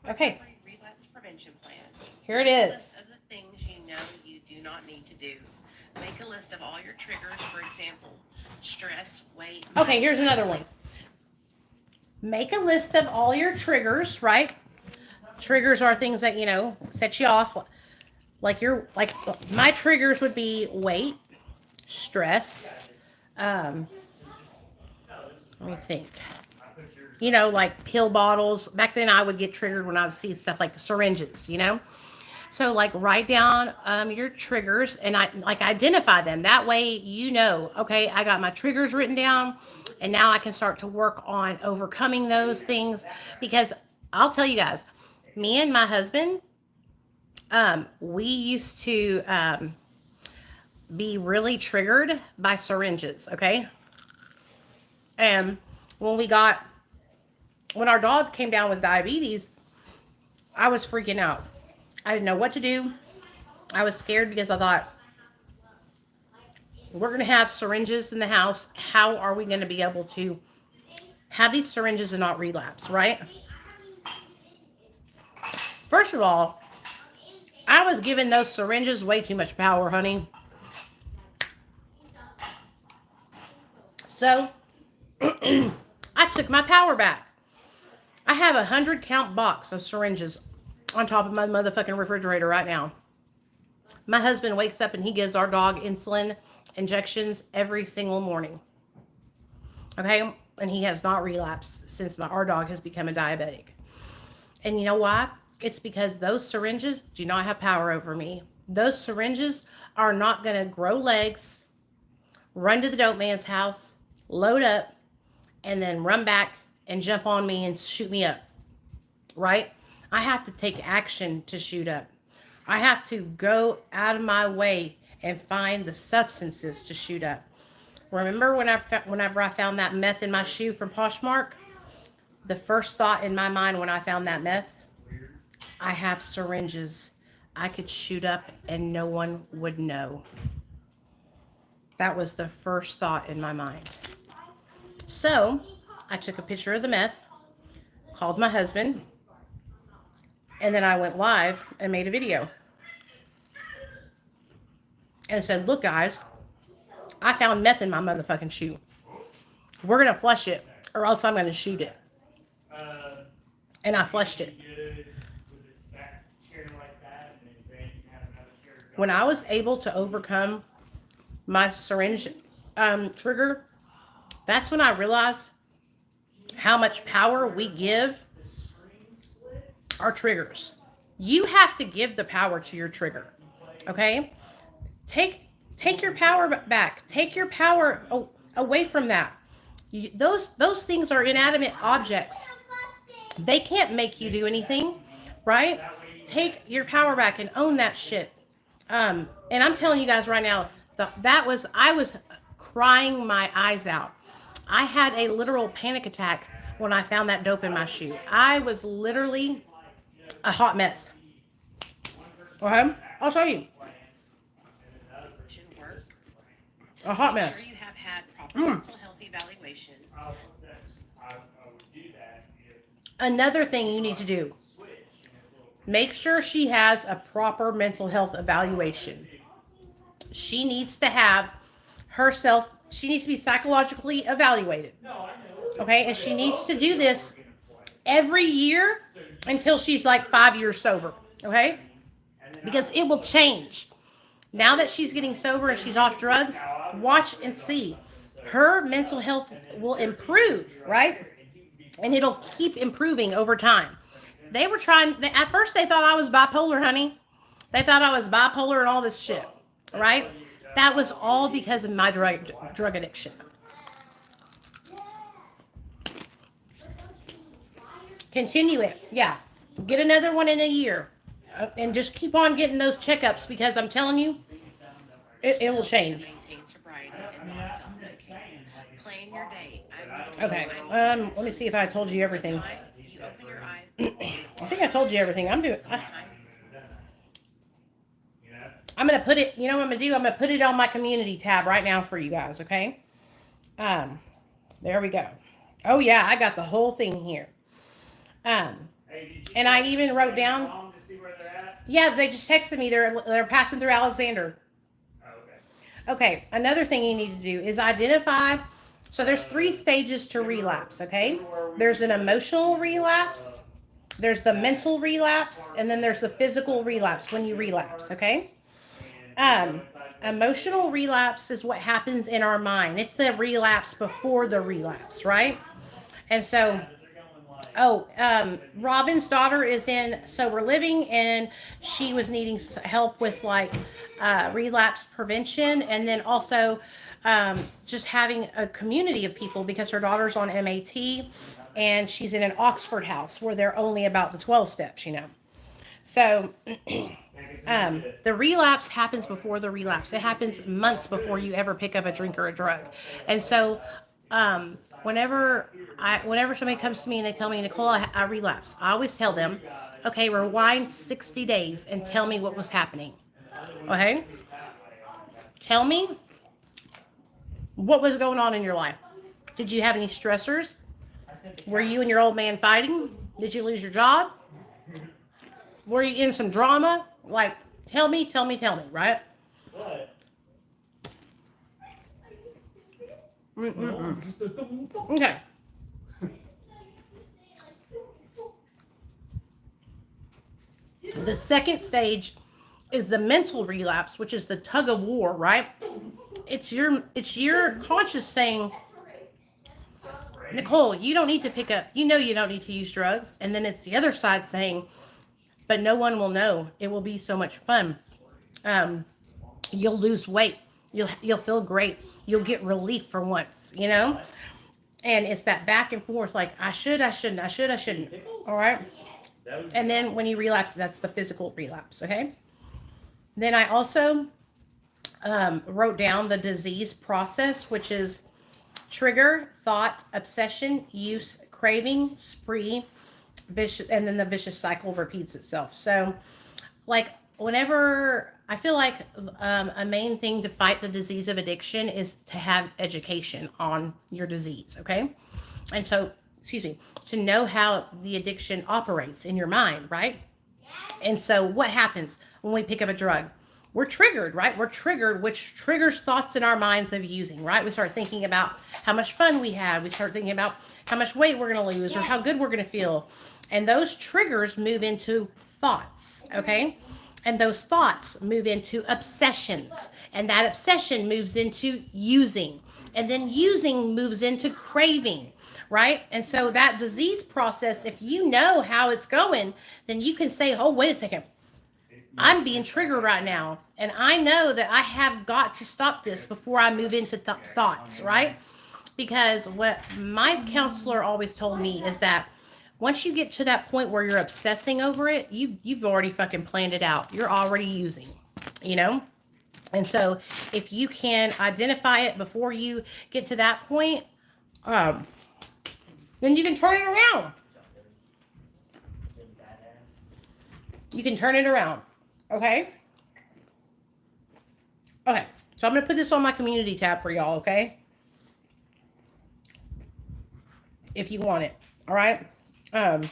Okay. Relapse prevention plan. Here it Make a is. list of the things you know you do not need to do. Make a list of all your triggers, for example, stress, weight. Okay, here's another one. Make a list of all your triggers, right? Triggers are things that, set you off. Like my triggers would be weight, stress. Let me think. Like pill bottles. Back then I would get triggered when I would see stuff like syringes, So like write down your triggers and identify them. That way okay, I got my triggers written down and now I can start to work on overcoming those things. Because I'll tell you guys, me and my husband, we used to be really triggered by syringes, okay? And when our dog came down with diabetes, I was freaking out. I didn't know what to do. I was scared because I thought, we're going to have syringes in the house. How are we going to be able to have these syringes and not relapse, right? First of all, I was giving those syringes way too much power, honey. So, I took my power back. I have 100-count box of syringes on top of my motherfucking refrigerator right now. My husband wakes up and he gives our dog insulin injections every single morning. Okay? And he has not relapsed since our dog has become a diabetic. And you know why? It's because those syringes do not have power over me. Those syringes are not going to grow legs, run to the dope man's house, load up, and then run back and jump on me and shoot me up. Right? I have to take action to shoot up. I have to go out of my way and find the substances to shoot up. Remember whenever I found that meth in my shoe from Poshmark? The first thought in my mind when I found that meth, I have syringes. I could shoot up and no one would know. That was the first thought in my mind. So, I took a picture of the meth, called my husband, and then I went live and made a video. And said, look guys, I found meth in my motherfucking shoe. We're going to flush it or else I'm going to shoot it. And I flushed it. When I was able to overcome my syringe trigger, that's when I realized how much power we give our triggers. You have to give the power to your trigger. Okay? Take your power back. Take your power away from that. Those things are inanimate objects. They can't make you do anything, right? Take your power back and own that shit. And I'm telling you guys right now, I was crying my eyes out. I had a literal panic attack when I found that dope in my shoe. I was literally a hot mess. Okay? I'll show you. Should work. A hot Make mess. sure you have had proper mental health evaluation. I would do that if Another thing you need to do, switch in this little. make sure she has a proper mental health evaluation. She needs to have herself, she needs to be psychologically evaluated. Okay? And she needs to do this every year until she's like 5 years sober. Okay? Because it will change. Now that she's getting sober and she's off drugs, watch and see. Her mental health will improve, right? And it'll keep improving over time. They were trying, at first they thought I was bipolar, honey. They thought I was bipolar and all this shit, right? That was all because of my drug addiction. Continue it. Yeah. Get another one in a year. And just keep on getting those checkups because I'm telling you, it will change. Maintain sobriety and not self-medicate. Plan your day. Okay. Let me see if I told you everything. Time you open your eyes. I think I told you everything. I'm gonna put it, you know what I'm gonna do? I'm gonna put it on my community tab right now for you guys, okay? There we go. Oh yeah, I got the whole thing here. And I even wrote down, To see where they're at? yeah, they just texted me. They're passing through Alexander. Oh, okay. Okay, another thing you need to do is identify. So there's 3 stages to relapse, okay? There's an emotional relapse, there's the mental relapse, and then there's the physical relapse when you relapse, okay? Emotional relapse is what happens in our mind. It's the relapse before the relapse, right? And so, Robin's daughter is in sober living, and she was needing help with like relapse prevention, and then also just having a community of people because her daughter's on MAT, and she's in an Oxford house where they're only about the 12 steps, you know. So the relapse happens before the relapse. It happens months before you ever pick up a drink or a drug. And so whenever somebody comes to me and they tell me, Nicole, I relapsed, I always tell them, okay, rewind 60 days and tell me what was happening. Okay? Tell me what was going on in your life. Did you have any stressors? Were you and your old man fighting? Did you lose your job? Were you in some drama? Like, tell me, right? Okay. The second stage is the mental relapse, which is the tug of war, right? It's your conscious saying, Nicole, you don't need to pick up, you don't need to use drugs. And then it's the other side saying, but no one will know. It will be so much fun. You'll lose weight. You'll feel great. You'll get relief for once, you know? And it's that back and forth, like, I shouldn't. All right? And then when you relapse, that's the physical relapse, okay? Then I also wrote down the disease process, which is trigger, thought, obsession, use, craving, spree, vicious, and then the vicious cycle repeats itself. So, like, whenever I feel like a main thing to fight the disease of addiction is to have education on your disease, okay? And so, to know how the addiction operates in your mind, right? And so what happens when we pick up a drug? We're triggered, right? We're triggered, which triggers thoughts in our minds of using, right? We start thinking about how much fun we had. We start thinking about how much weight we're going to lose or how good we're going to feel. And those triggers move into thoughts, okay? And those thoughts move into obsessions. And that obsession moves into using. And then using moves into craving, right? And so that disease process, if you know how it's going, then you can say, oh, wait a second. I'm being triggered right now. And I know that I have got to stop this before I move into thoughts, right? Because what my counselor always told me is that once you get to that point where you're obsessing over it, you've already fucking planned it out. You're already using, you know? And so, if you can identify it before you get to that point, um, then you can turn it around. You can turn it around. Okay? Okay. So, I'm going to put this on my community tab for y'all, okay? If you want it. All right? Um,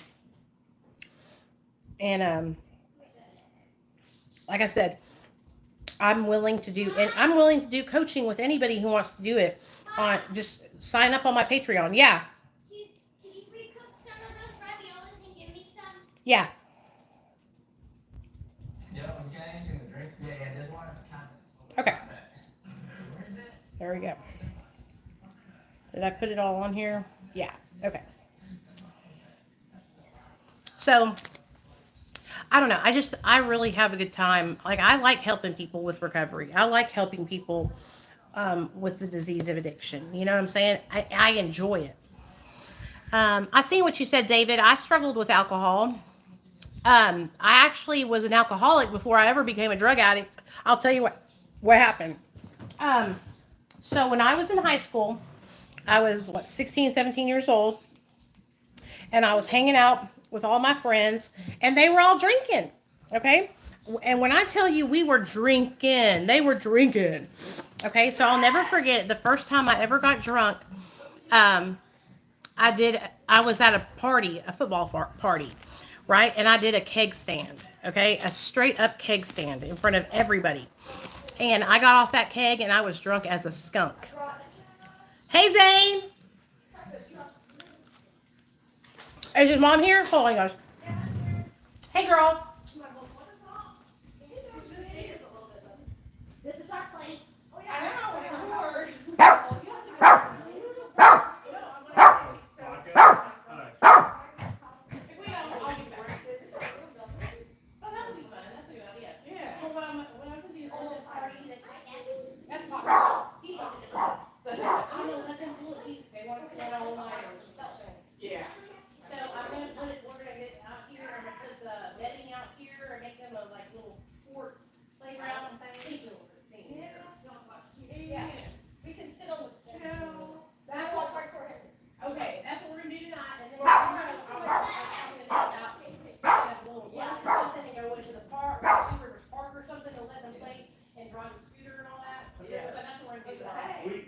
and like I said, I'm willing to do coaching with anybody who wants to do it. On just sign up on my Patreon. Yeah. Can you pre-cook some of those raviolis and give me some? Yeah. Okay. There we go. Did I put it all on here? Yeah. Okay. So, I don't know. I really have a good time. Like, I like helping people with recovery. I like helping people with the disease of addiction. You know what I'm saying? I enjoy it. I seen what you said, David. I struggled with alcohol. I actually was an alcoholic before I ever became a drug addict. I'll tell you what happened. So when I was in high school, I was 16, 17 years old, and I was hanging out with all my friends, and they were all drinking. Okay? And when I tell you we were drinking, they were drinking. Okay? So I'll never forget the first time I ever got drunk. I was at a party, a football party, right? And I did a keg stand, okay? A straight up keg stand in front of everybody. And I got off that keg and I was drunk as a skunk. Hey, Zane. Is his mom here? Hold on, guys. Hey, girl. This is our place.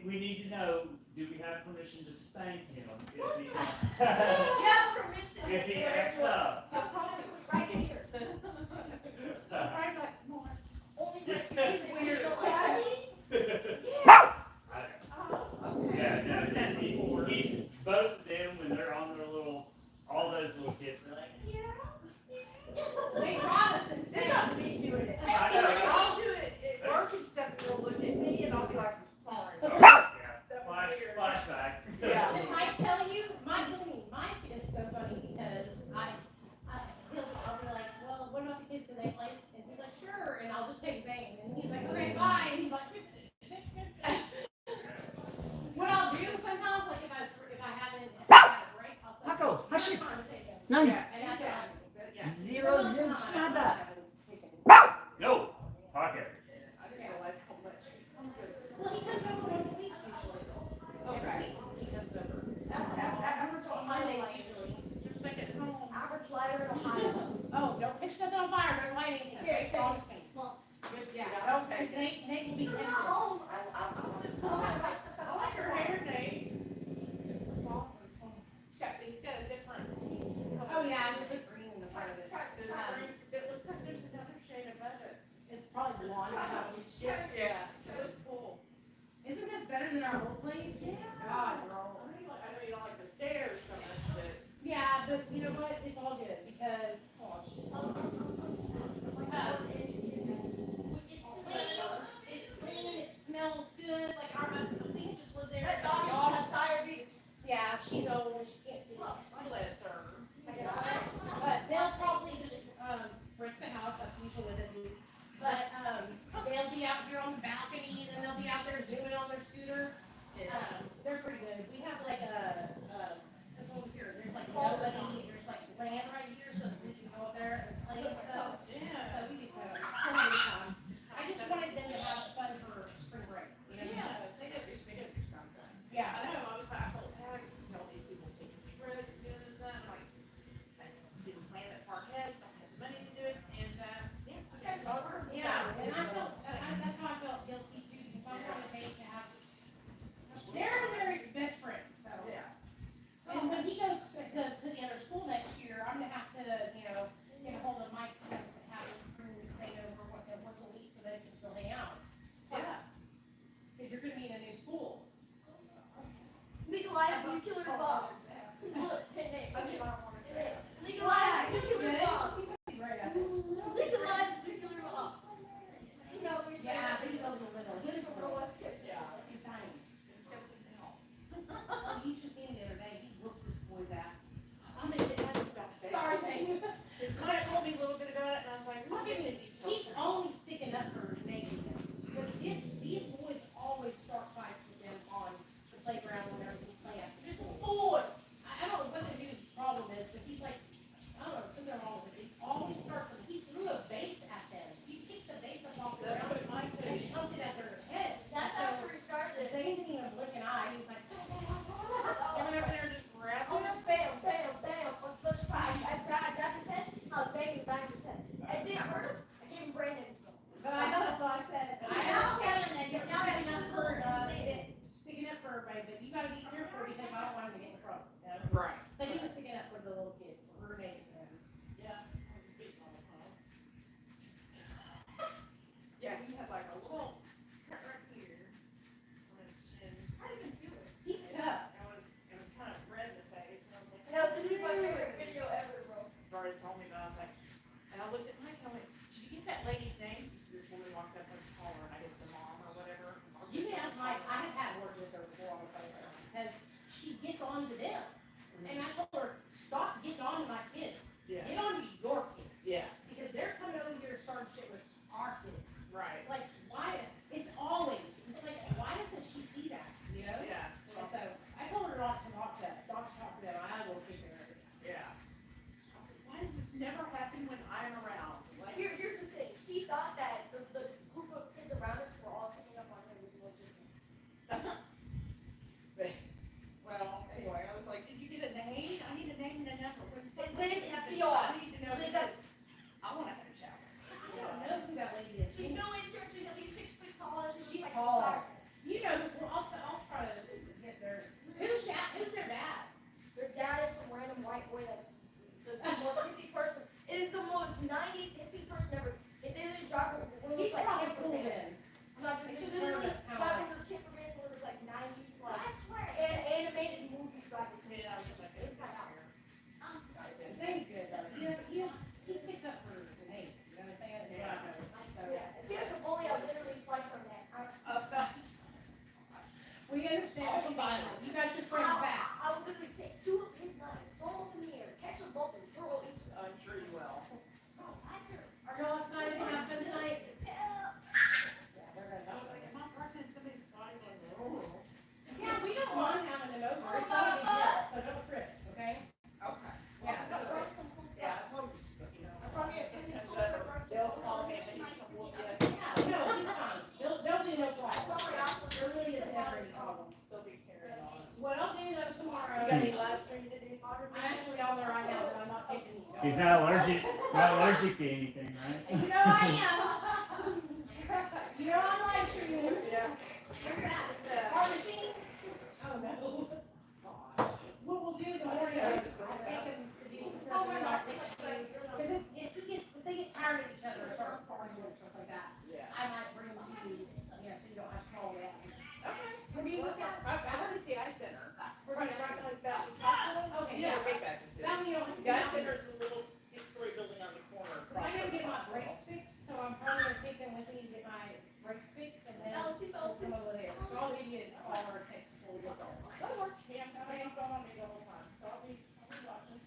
We need to know, do we have permission to spank him if he, if he acts up? Right here. Yeah, no, he's both of them when they're on their little, all those little kids, they're like, They promise and say I'm doing it. I know. I'll do it at work and stuff, and they'll look at me and I'll be like, sorry. yeah, flashback. Yeah. And Mike telling you, Mike is so funny because I'll be like, well, what about the kids? Do they play? And he's like, sure. And I'll just take Zane. And he's like, okay, bye. And he's like, what I'll do sometimes, like if I haven't had a break, I'll say, Michael, hush it. None. Yeah. And that's fine. Zero zilch nada. No, pocket. I didn't realize how much. Well, he comes over once a week usually. Okay. He comes over. Average on Mondays Monday, usually. Just like at home. average lighter in Ohio. Oh, don't pitch nothing on fire. Don't light anything. Okay, It's on me. Well, Yeah. Okay. Nate will be tempted. No, I like her hair, Nate. It's got a different. Oh, yeah, and the green in the front of it. It looks like there's another shade above it. It's probably blonde. Yeah, it looks cool. Isn't this better than our old place? God, girl. I know you don't like the stairs so much, but. Yeah, but you know what? It's all good because, it's clean, it smells good. Like we just lived there. That dog is diabetes. Yeah, she's old and she can't see. Bless her. But they'll probably just rent the house. That's usually what they do. But they'll be out here on the balcony, and then they'll be out there zooming on their scooter. They're pretty good. We have like this over here. There's like nobody. There's like land right nuclear bombs. Look, hey, I don't want to do it. Legalize nuclear bombs. Legalize nuclear bombs. You know, we're saying. Yeah, but he's a little little. He's a robot ship. Yeah, he's tiny. He just came the other day, he whooped this boy's ass. I'm gonna get asked about that. Sorry, thank you. Maya told me a little bit about it, and I was like, Look look at at the him. details. He's only sticking up for Nathan. Because these boys always start fights with them on the playground when they're playing after This school. boy. I don't know what the dude's problem is, but he's like, I don't know, something wrong with it. He always starts, he threw a vase at them. He kicked the vase up off the That's ground what mine and said. chunked it at their head. That's So, after we started. the second thing was looking eye, he was like, I went over there and just grabbed him. Bam, bam, bam. Let's try. I got his head. I'll bang his back his head. It didn't hurt. I gave him brain damage. but I said, I know, Kevin, and now that's that's not not for, hurt. sticking up for everybody, but you gotta be careful because I don't want him to get in trouble. You know? Right. But he was sticking up for the little kids, for her name. Yeah. Yeah, he had like a little cut right here on his chin. I didn't even feel it. He's tough. It was kind of red in the face. And I was like, no, this is my favorite video ever, bro. Already told me, but I was like, and I looked at Mike and I went, did you get that lady's name? This woman walked up and called her, and I guess the mom or whatever. You can ask Mike, I have had worked with her before on the playground, because she gets on to them. And I told her, stop getting on to my kids. Yeah. Get on to your kids. Yeah. Because they're coming over here to start shit with our kids. Right. Like, why, it's always, it's like, why doesn't she see that, you know? Yeah. And so, I told her not to talk to us, not to talk to them, I will take care of it. Yeah. I was like, why does this never happen when I'm around? Like, Here's the thing. She thought that the group of kids around us were all picking up on her with no different. but, well, anyway, I was like, did you get a name? I need a name and a number. When's His name is I Dion. need to know Liz, because I want to have a shower. I don't know who that lady is. She's middle aged, she's at least 6 feet tall, and she's She's like tall. sorry. You know, well, I'll try to get there. Who's their dad? Their dad is some random white boy that's the most hippie person. It is the most 90s hippie person ever. If there's a job when He's it's like probably camper cool vans. then. I'm not gonna It's get literally nervous. driving those camper vans when it was like 90s, like I swear. animated movies driving. Yeah, I was like, it's Inside out. Zane's good though. He sticks up for Nate. You know what I'm saying? Yeah. So, Yeah, if he was a bully, I'd literally slice her neck. we understand what you mean. You got your friends back. I would literally take 2 of his knives, throw them in the air, catch them both, and throw each of them. I'm sure you will. Are y'all excited to have them tonight? Yeah. Yeah, they're I gonna. was like, am I parking in somebody's body like that? Oh. Yeah, we don't mind having them over. It's not a big deal, so don't trip, okay? Okay. Yeah. I brought some cool Yeah, stuff. I told you, you know. I brought me a few And cool then stuff. they'll call me and then you can look at it. Yeah, no, he's fine. They'll be no problem. There really isn't ever any problem. Still be carrying on. What I'll do though tomorrow. You got any live streams in any photography? I'm actually on there right now, but I'm not taking you. She's not allergic to anything, right? You know I am. You know I'm live streaming. Yeah. What's that? Our machine? Oh, no. What we'll do the morning is I'll take them to do some stuff and I'll take them. Because if they get tired of each other, or start arguing and stuff like that, Yeah. I might bring them to you, so you don't have to call them. Okay. Have you looked at? I want to see Eye Center. We're going to Rockland Baptist Hospital. Okay, You know, yeah. Big Baptist. That one you don't have to. The Eye Center is the little 6-story building on the corner. Cause I gotta get my brakes fixed, so I'm probably gonna take them with me to get my brakes fixed and then come over there. So I'll give you a call or a text before we get there. That'll work. Cam, Cam's going on me the whole time. So I'll be watching.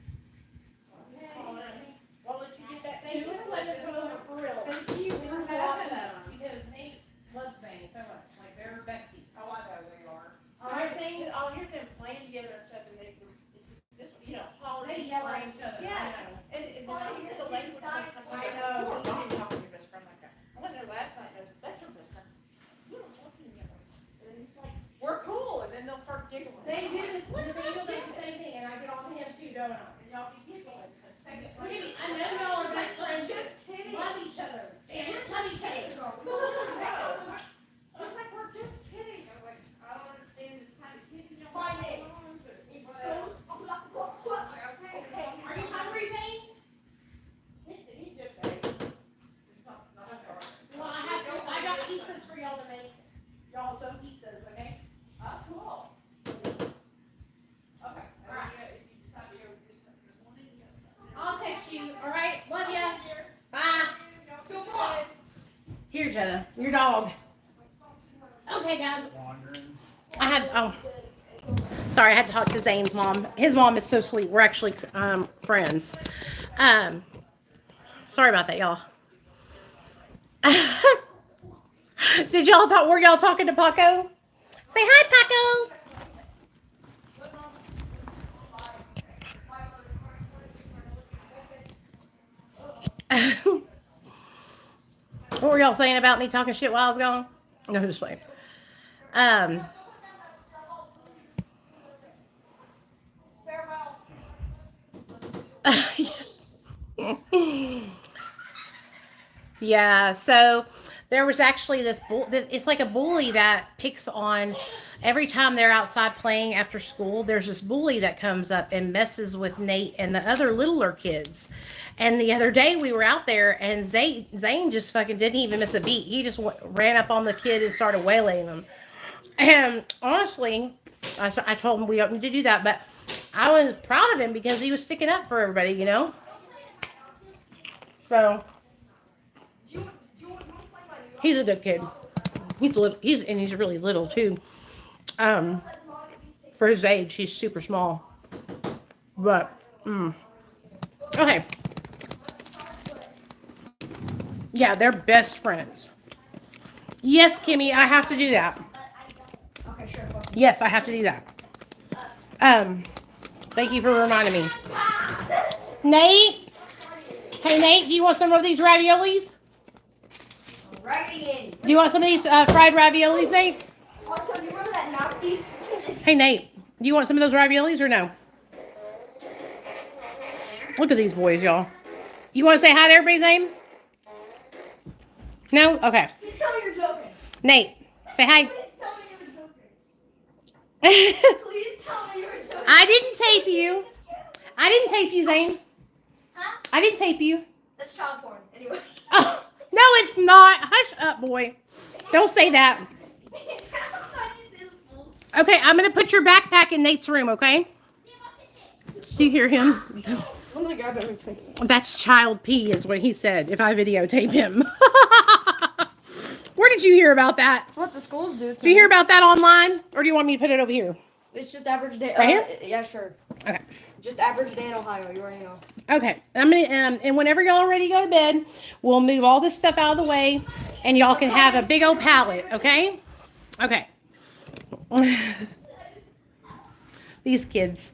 Okay. Well, let you get that thing. Thank you for letting us know for real. Thank you for having us, because Nate loves Zane so much, like they're besties. Oh, I know they are. All right, Zane, I'll hear them playing together and stuff, and this, you know, holidays. they yell at each other. Yeah. I know. And then I hear the language sometimes. I know. You are not talking to your best friend like that. I went there last night, and I was, that's your best friend. You don't talk to me that way. And it's like, we're cool, and then they'll start giggling. They do this, Nathaniel does the same thing, and I get on to him too, don't I? And y'all be giggling. Maybe, I know y'all are best friends, Just kidding. love each other, and love each other. I was like, we're just kidding. I was like, I don't understand this kind of kidding. My name. Okay. Are you hungry, Zane? He just ate. It's not hard. Well, I got pizzas for y'all to make. Y'all some pizzas, okay? Cool. Jenna. Your dog. Okay, guys. Wandering. Sorry, I had to talk to Zane's mom. His mom is so sweet. We're actually friends. Sorry about that, y'all. Did y'all talk? Were y'all talking to Paco? Say hi, Paco. What were y'all saying about me talking shit while I was gone? No, just playing. Yeah, so there was actually this it's like a bully that picks on every time they're outside playing after school. There's this bully that comes up and messes with Nate and the other littler kids. And the other day we were out there and Zane just fucking didn't even miss a beat. He just ran up on the kid and started waylaying him. And honestly, I told him we don't need to do that, but I was proud of him because he was sticking up for everybody, you know? So he's a good kid. He's little. He's really little too. For his age, he's super small. But okay. Yeah, they're best friends. Yes, Kimmy, I have to do that. Okay, sure. Yes, I have to do that. Thank you for reminding me. Nate, hey Nate, do you want some of these raviolis? Righty in. Do you want some of these fried raviolis, Nate? Also, do you remember that Nazi? Hey Nate, do you want some of those raviolis or no? Look at these boys, y'all. You want to say hi to everybody's name? No? Okay. Please tell me you're joking. Nate, say hi. Please tell me you were joking. Please tell me you were joking. I didn't tape you. I didn't tape you, Zane. Huh? I didn't tape you. That's child porn. Anyway. Oh, no, it's not. Hush up, boy. Don't say that. Okay, I'm going to put your backpack in Nate's room, okay? Do you hear him? Oh my god, everything. That's child pee is what he said if I videotape him. Where did you hear about that? That's what the schools do. Do you hear about that online? Or do you want me to put it over here? It's just average day. Right here? Yeah, sure. Okay. Just average day in Ohio. You already know. Okay. I'm gonna and whenever y'all are ready to go to bed, we'll move all this stuff out of the way and y'all can have a big old pallet, okay? Okay. These kids,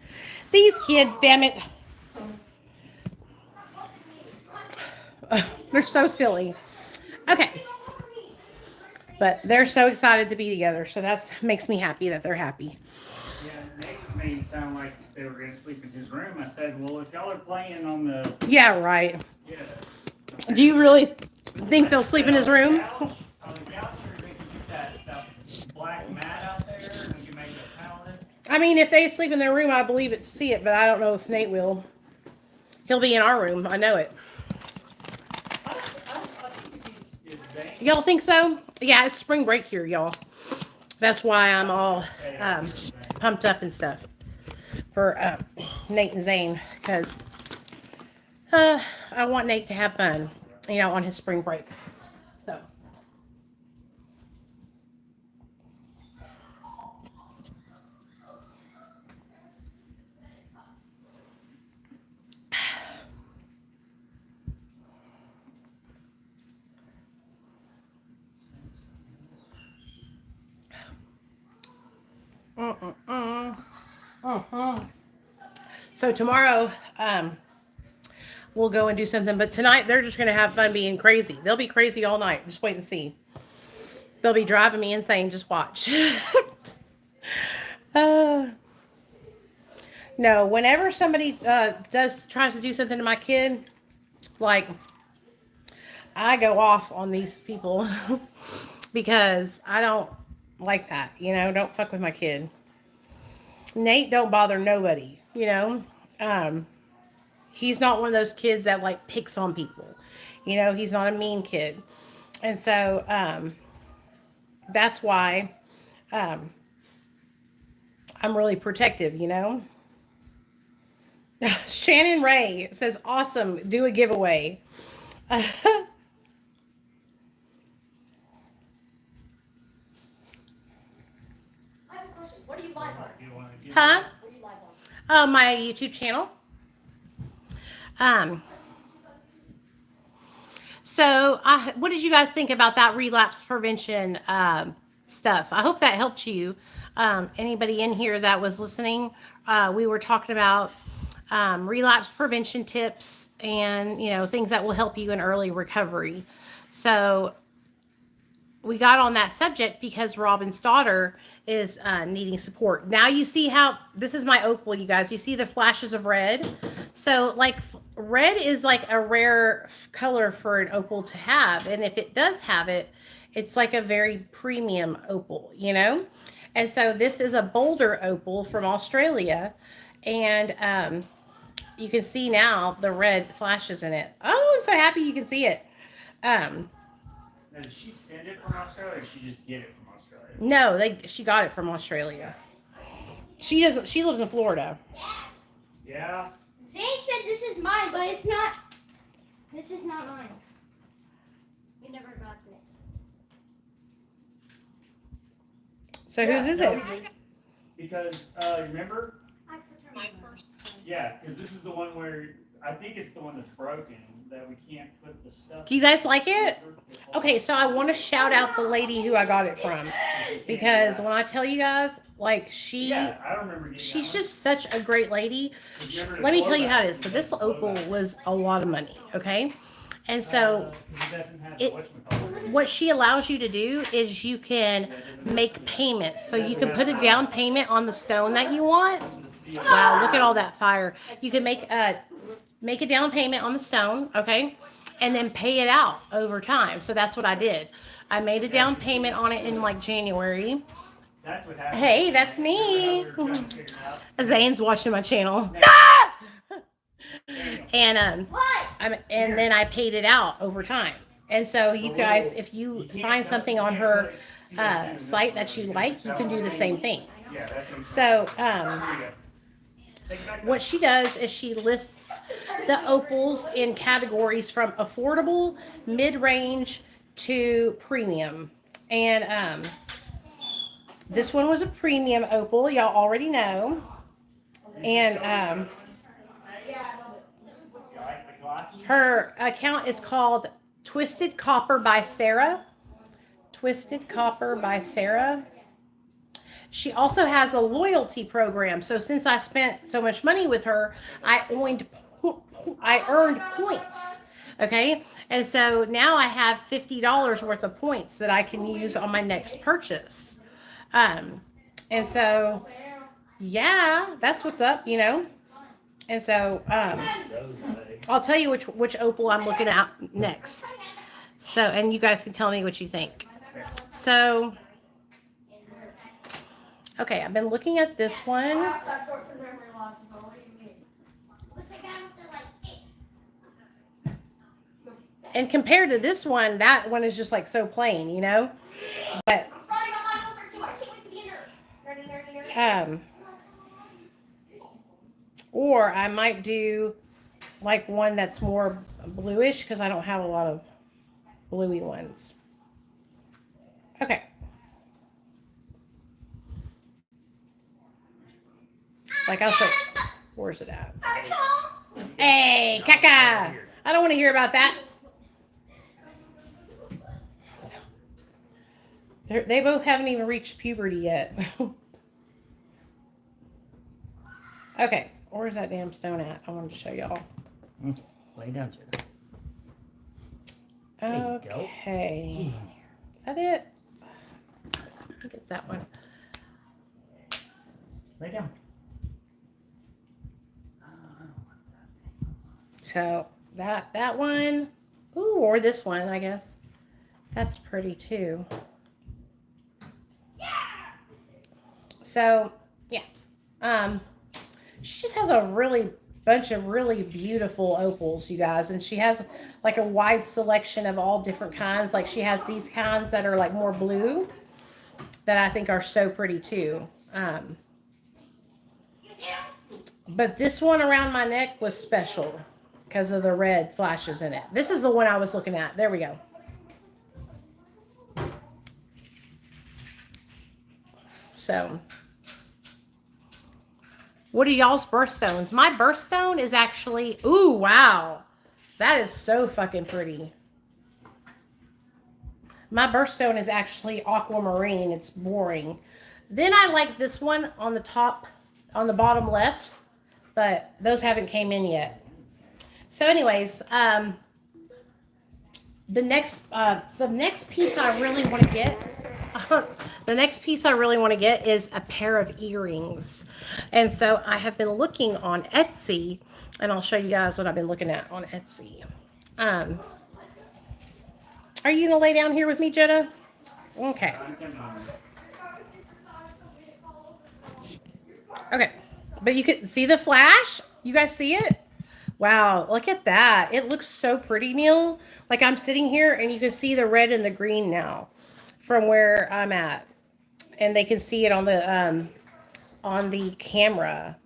damn it. They're so silly. Okay. But they're so excited to be together, so that makes me happy that they're happy. Yeah, Nate just made it sound like they were going to sleep in his room. I said, well, if y'all are playing on the... Yeah, right. Yeah. Do you really think they'll sleep in his room? On the couch, or they can get that black mat out there, and we can make a pallet. I mean, if they sleep in their room, I believe it to see it, but I don't know if Nate will. He'll be in our room. I know it. Y'all think so? Yeah, it's spring break here, y'all. That's why I'm all pumped up and stuff for Nate and Zane, because I want Nate to have fun, you know, on his spring break. So. So tomorrow, we'll go and do something. But tonight, they're just going to have fun being crazy. They'll be crazy all night. Just wait and see. They'll be driving me insane. Just watch. No, whenever somebody tries to do something to my kid, like, I go off on these people because I don't like that. You know, don't fuck with my kid. Nate don't bother nobody, you know. He's not one of those kids that like picks on people. You know, he's not a mean kid. And so that's why I'm really protective, you know. Shannon Ray says, awesome, do a giveaway. Huh? Were you live on? My YouTube channel. Um, so what did you guys think about that relapse prevention stuff? I hope that helped you. Anybody in here that was listening, we were talking about relapse prevention tips and, you know, things that will help you in early recovery. So we got on that subject because Robin's daughter is needing support. Now you see how this is my opal, you guys. You see the flashes of red. So like red is like a rare color for an opal to have, and if it does have it, it's like a very premium opal, you know. And so this is a Boulder opal from Australia, and you can see now the red flashes in it. Oh, I'm so happy you can see it. Now, did she send it from Australia, or did she just get it from Australia? No, she got it from Australia. She doesn't. She lives in Florida. Yeah. Zane said this is mine, but it's not. This is not mine. We never got this. So whose is it? Because remember? My first. Yeah, because this is the one where I think it's the one that's broken that we can't put the stuff. Do you guys like it? Okay, so I want to shout out the lady who I got it from, because when I tell you guys, like Yeah, I remember getting she's that one. just such a great lady. Remember the Let me tell you how it blowback? is. So this opal was a lot of money, okay? And so 'Cause it doesn't have it- whatchamacallit. what she allows you to do is you can make payments. So you can put a down payment on the stone that you want. Wow, look at all that fire. You can make a down payment on the stone, okay? And then pay it out over time. So that's what I did. I made a down payment on it in like January. That's what happened. Hey, that's me. Remember we were trying to figure it out? Zane's watching my channel. And What? and then I paid it out over time. And so you guys, if you find something on her site that you like, you can do the same thing. Yeah, that's what So Here you go. Take it back what she does is she lists the opals in categories from affordable, mid-range to premium. And this one was a premium opal, y'all already know. And You like the glossy? her account is called Twisted Copper by Sarah. Twisted Copper by Sarah. She also has a loyalty program. So since I spent so much money with her, I earned points. Okay? And so now I have $50 worth of points that I can use on my next purchase. And so yeah, that's what's up, you know. And so I'll tell you which opal I'm looking at next. So, and you guys can tell me what you think. So, okay, I've been looking at this one. With the guy with the like. And compared to this one, that one is just like so plain, you know? But, Starting on my number 2. I can't wait to be in there. or I might do like one that's more bluish because I don't have a lot of bluey ones. Okay. Like I'll show. Where's it at? Hey, caca! I don't want to hear about that. They both haven't even reached puberty yet. Okay, where's that damn stone at? I wanted to show y'all. Lay down, Jenna. you go. Okay. Is that it? I think it's that one. Lay down. So that one. Ooh, or this one, I guess. That's pretty too. So, yeah. She just has a really bunch of really beautiful opals, you guys, and she has like a wide selection of all different kinds. Like she has these kinds that are like more blue that I think are so pretty too. But this one around my neck was special because of the red flashes in it. This is the one I was looking at. There we go. So What are y'all's birthstones? My birthstone is actually, ooh, wow. That is so fucking pretty. My birthstone is actually aquamarine. It's boring. Then I like this one on the top, on the bottom left, but those haven't came in yet. So anyways, the next piece I really want to get, the next piece I really want to get is a pair of earrings. And so I have been looking on Etsy, and I'll show you guys what I've been looking at on Etsy. Are you gonna lay down here with me, Jenna? Okay. I'm coming on. Okay. But you can see the flash? You guys see it? Wow, look at that. It looks so pretty, Neil. Like I'm sitting here and you can see the red and the green now from where I'm at. And they can see it on the camera.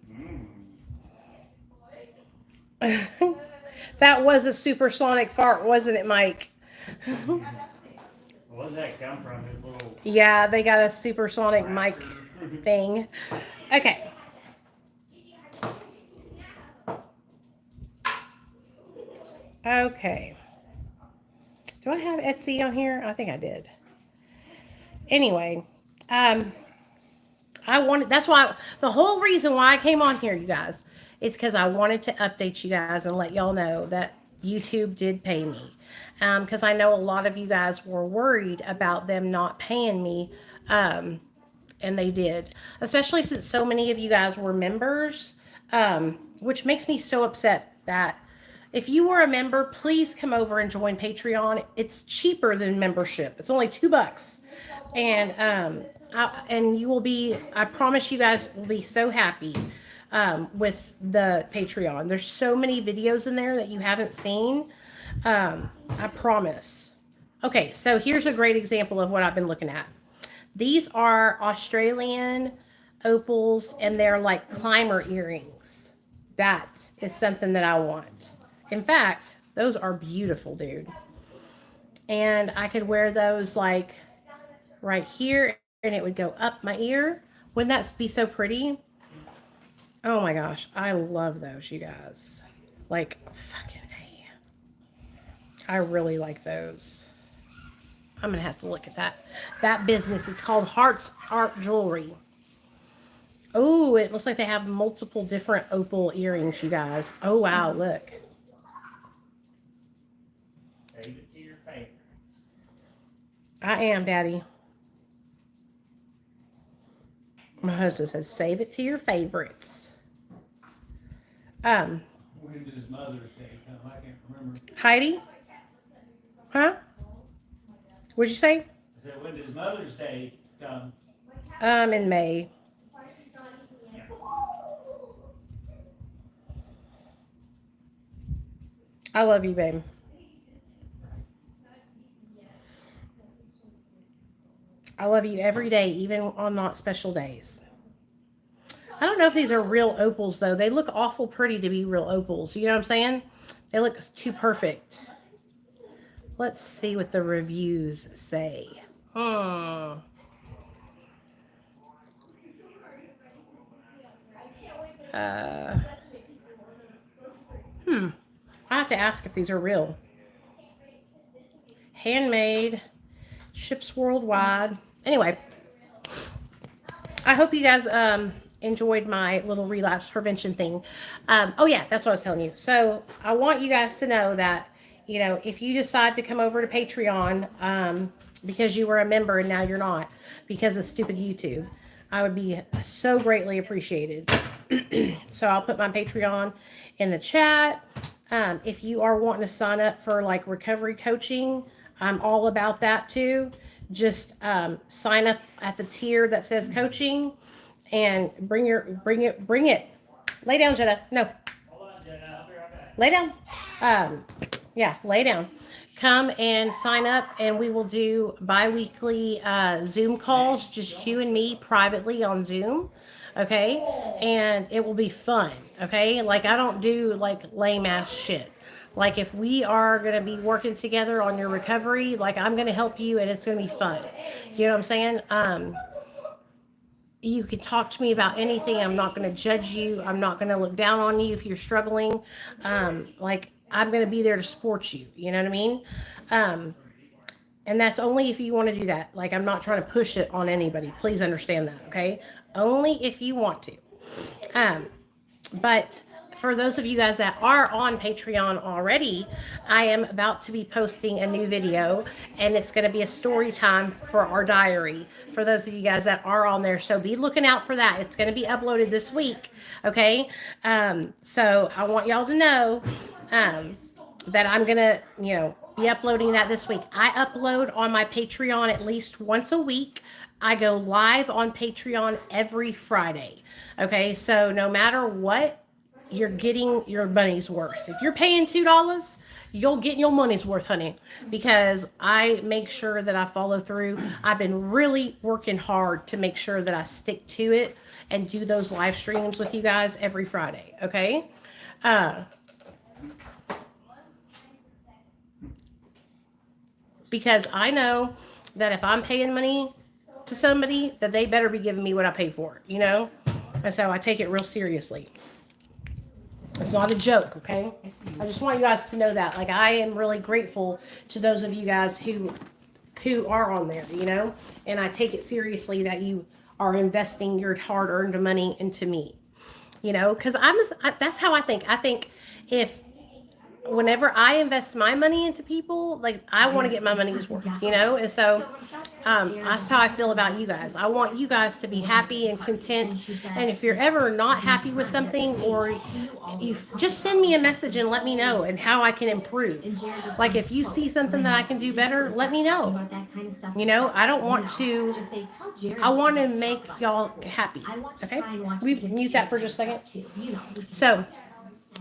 That was a supersonic fart, wasn't it, Mike? Where did that come from? His little. Yeah, they got a supersonic mic thing. Okay. Okay. Do I have Etsy on here? I think I did. Anyway, that's why the whole reason why I came on here, you guys, is because I wanted to update you guys and let y'all know that YouTube did pay me. Because I know a lot of you guys were worried about them not paying me. And they did, especially since so many of you guys were members, which makes me so upset that if you were a member, please come over and join Patreon. It's cheaper than membership. It's only $2. And you will be, I promise you guys will be so happy with the Patreon. There's so many videos in there that you haven't seen. I promise. Okay, so here's a great example of what I've been looking at. These are Australian opals, and they're like climber earrings. That is something that I want. In fact, those are beautiful, dude. And I could wear those like right here, and it would go up my ear. Wouldn't that be so pretty? Oh my gosh, I love those, you guys. Like, fucking A. I really like those. I'm gonna have to look at that business. It's called Hearts Art Jewelry. Oh, it looks like they have multiple different opal earrings, you guys. Oh wow, look. Save it to your favorites. I am, Daddy. My husband says, save it to your favorites. When does Mother's Day come? I can't remember. Heidi? Huh? What'd you say? I said, when does Mother's Day come? In May. I love you, babe. I love you every day, even on not special days. I don't know if these are real opals, though. They look awful pretty to be real opals. You know what I'm saying? They look too perfect. Let's see what the reviews say. I have to ask if these are real. Handmade. Ships worldwide. Anyway, I hope you guys enjoyed my little relapse prevention thing. Oh yeah, that's what I was telling you. So I want you guys to know that, you know, if you decide to come over to Patreon because you were a member and now you're not because of stupid YouTube, I would be so greatly appreciated. So I'll put my Patreon in the chat. If you are wanting to sign up for like recovery coaching, I'm all about that too. Just sign up at the tier that says coaching and bring it. Lay down, Jenna. No. Hold on, Jenna. I'll be right back. Lay down. Yeah, lay down. Come and sign up, and we will do bi-weekly Zoom calls, just you and me privately on Zoom. Okay? And it will be fun. Okay? Like, I don't do like lame ass shit. Like, if we are going to be working together on your recovery, like, I'm going to help you and it's going to be fun. You know what I'm saying? You can talk to me about anything. I'm not going to judge you. I'm not going to look down on you if you're struggling. Like, I'm going to be there to support you. You know what I mean? Um, and that's only if you want to do that. Like, I'm not trying to push it on anybody. Please understand that, okay? Only if you want to. But for those of you guys that are on Patreon already, I am about to be posting a new video, and it's going to be a story time for our diary for those of you guys that are on there. So be looking out for that. It's going to be uploaded this week, okay? So I want y'all to know that I'm going to, be uploading that this week. I upload on my Patreon at least once a week. I go live on Patreon every Friday. Okay, so no matter what, you're getting your money's worth. If you're paying $2, you'll get your money's worth, honey, because I make sure that I follow through. I've been really working hard to make sure that I stick to it and do those live streams with you guys every Friday, okay? Because I know that if I'm paying money to somebody, that they better be giving me what I pay for, And so I take it real seriously. It's not a joke, okay? I just want you guys to know that. Like, I am really grateful to those of you guys who are on there, And I take it seriously that you are investing your hard-earned money into me, Because that's how I think. I think whenever I invest my money into people, like, I want to get my money's worth, And so that's how I feel about you guys. I want you guys to be happy and content. And if you're ever not happy with something, or you just send me a message and let me know and how I can improve. Like, if you see something that I can do better, let me know. I want to make y'all happy. Okay? We mute that for just a second. So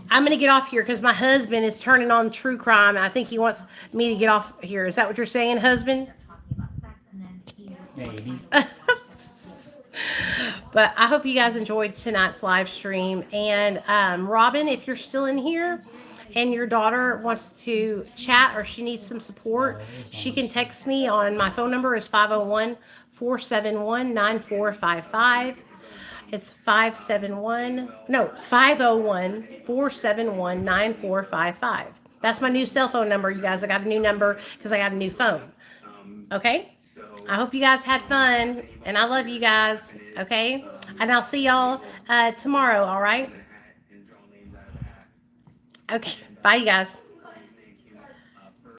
I'm going to get off here because my husband is turning on true crime. I think he wants me to get off here. Is that what you're saying, husband? Maybe. But I hope you guys enjoyed tonight's live stream. And Robin, if you're still in here and your daughter wants to chat or she needs some support, she can text me on my phone number is 501-471-9455. It's 501-471-9455. That's my new cell phone number, you guys. I got a new number because I got a new phone. Okay? I hope you guys had fun, and I love you guys, okay? And I'll see y'all tomorrow, all right? Okay. Bye, you guys.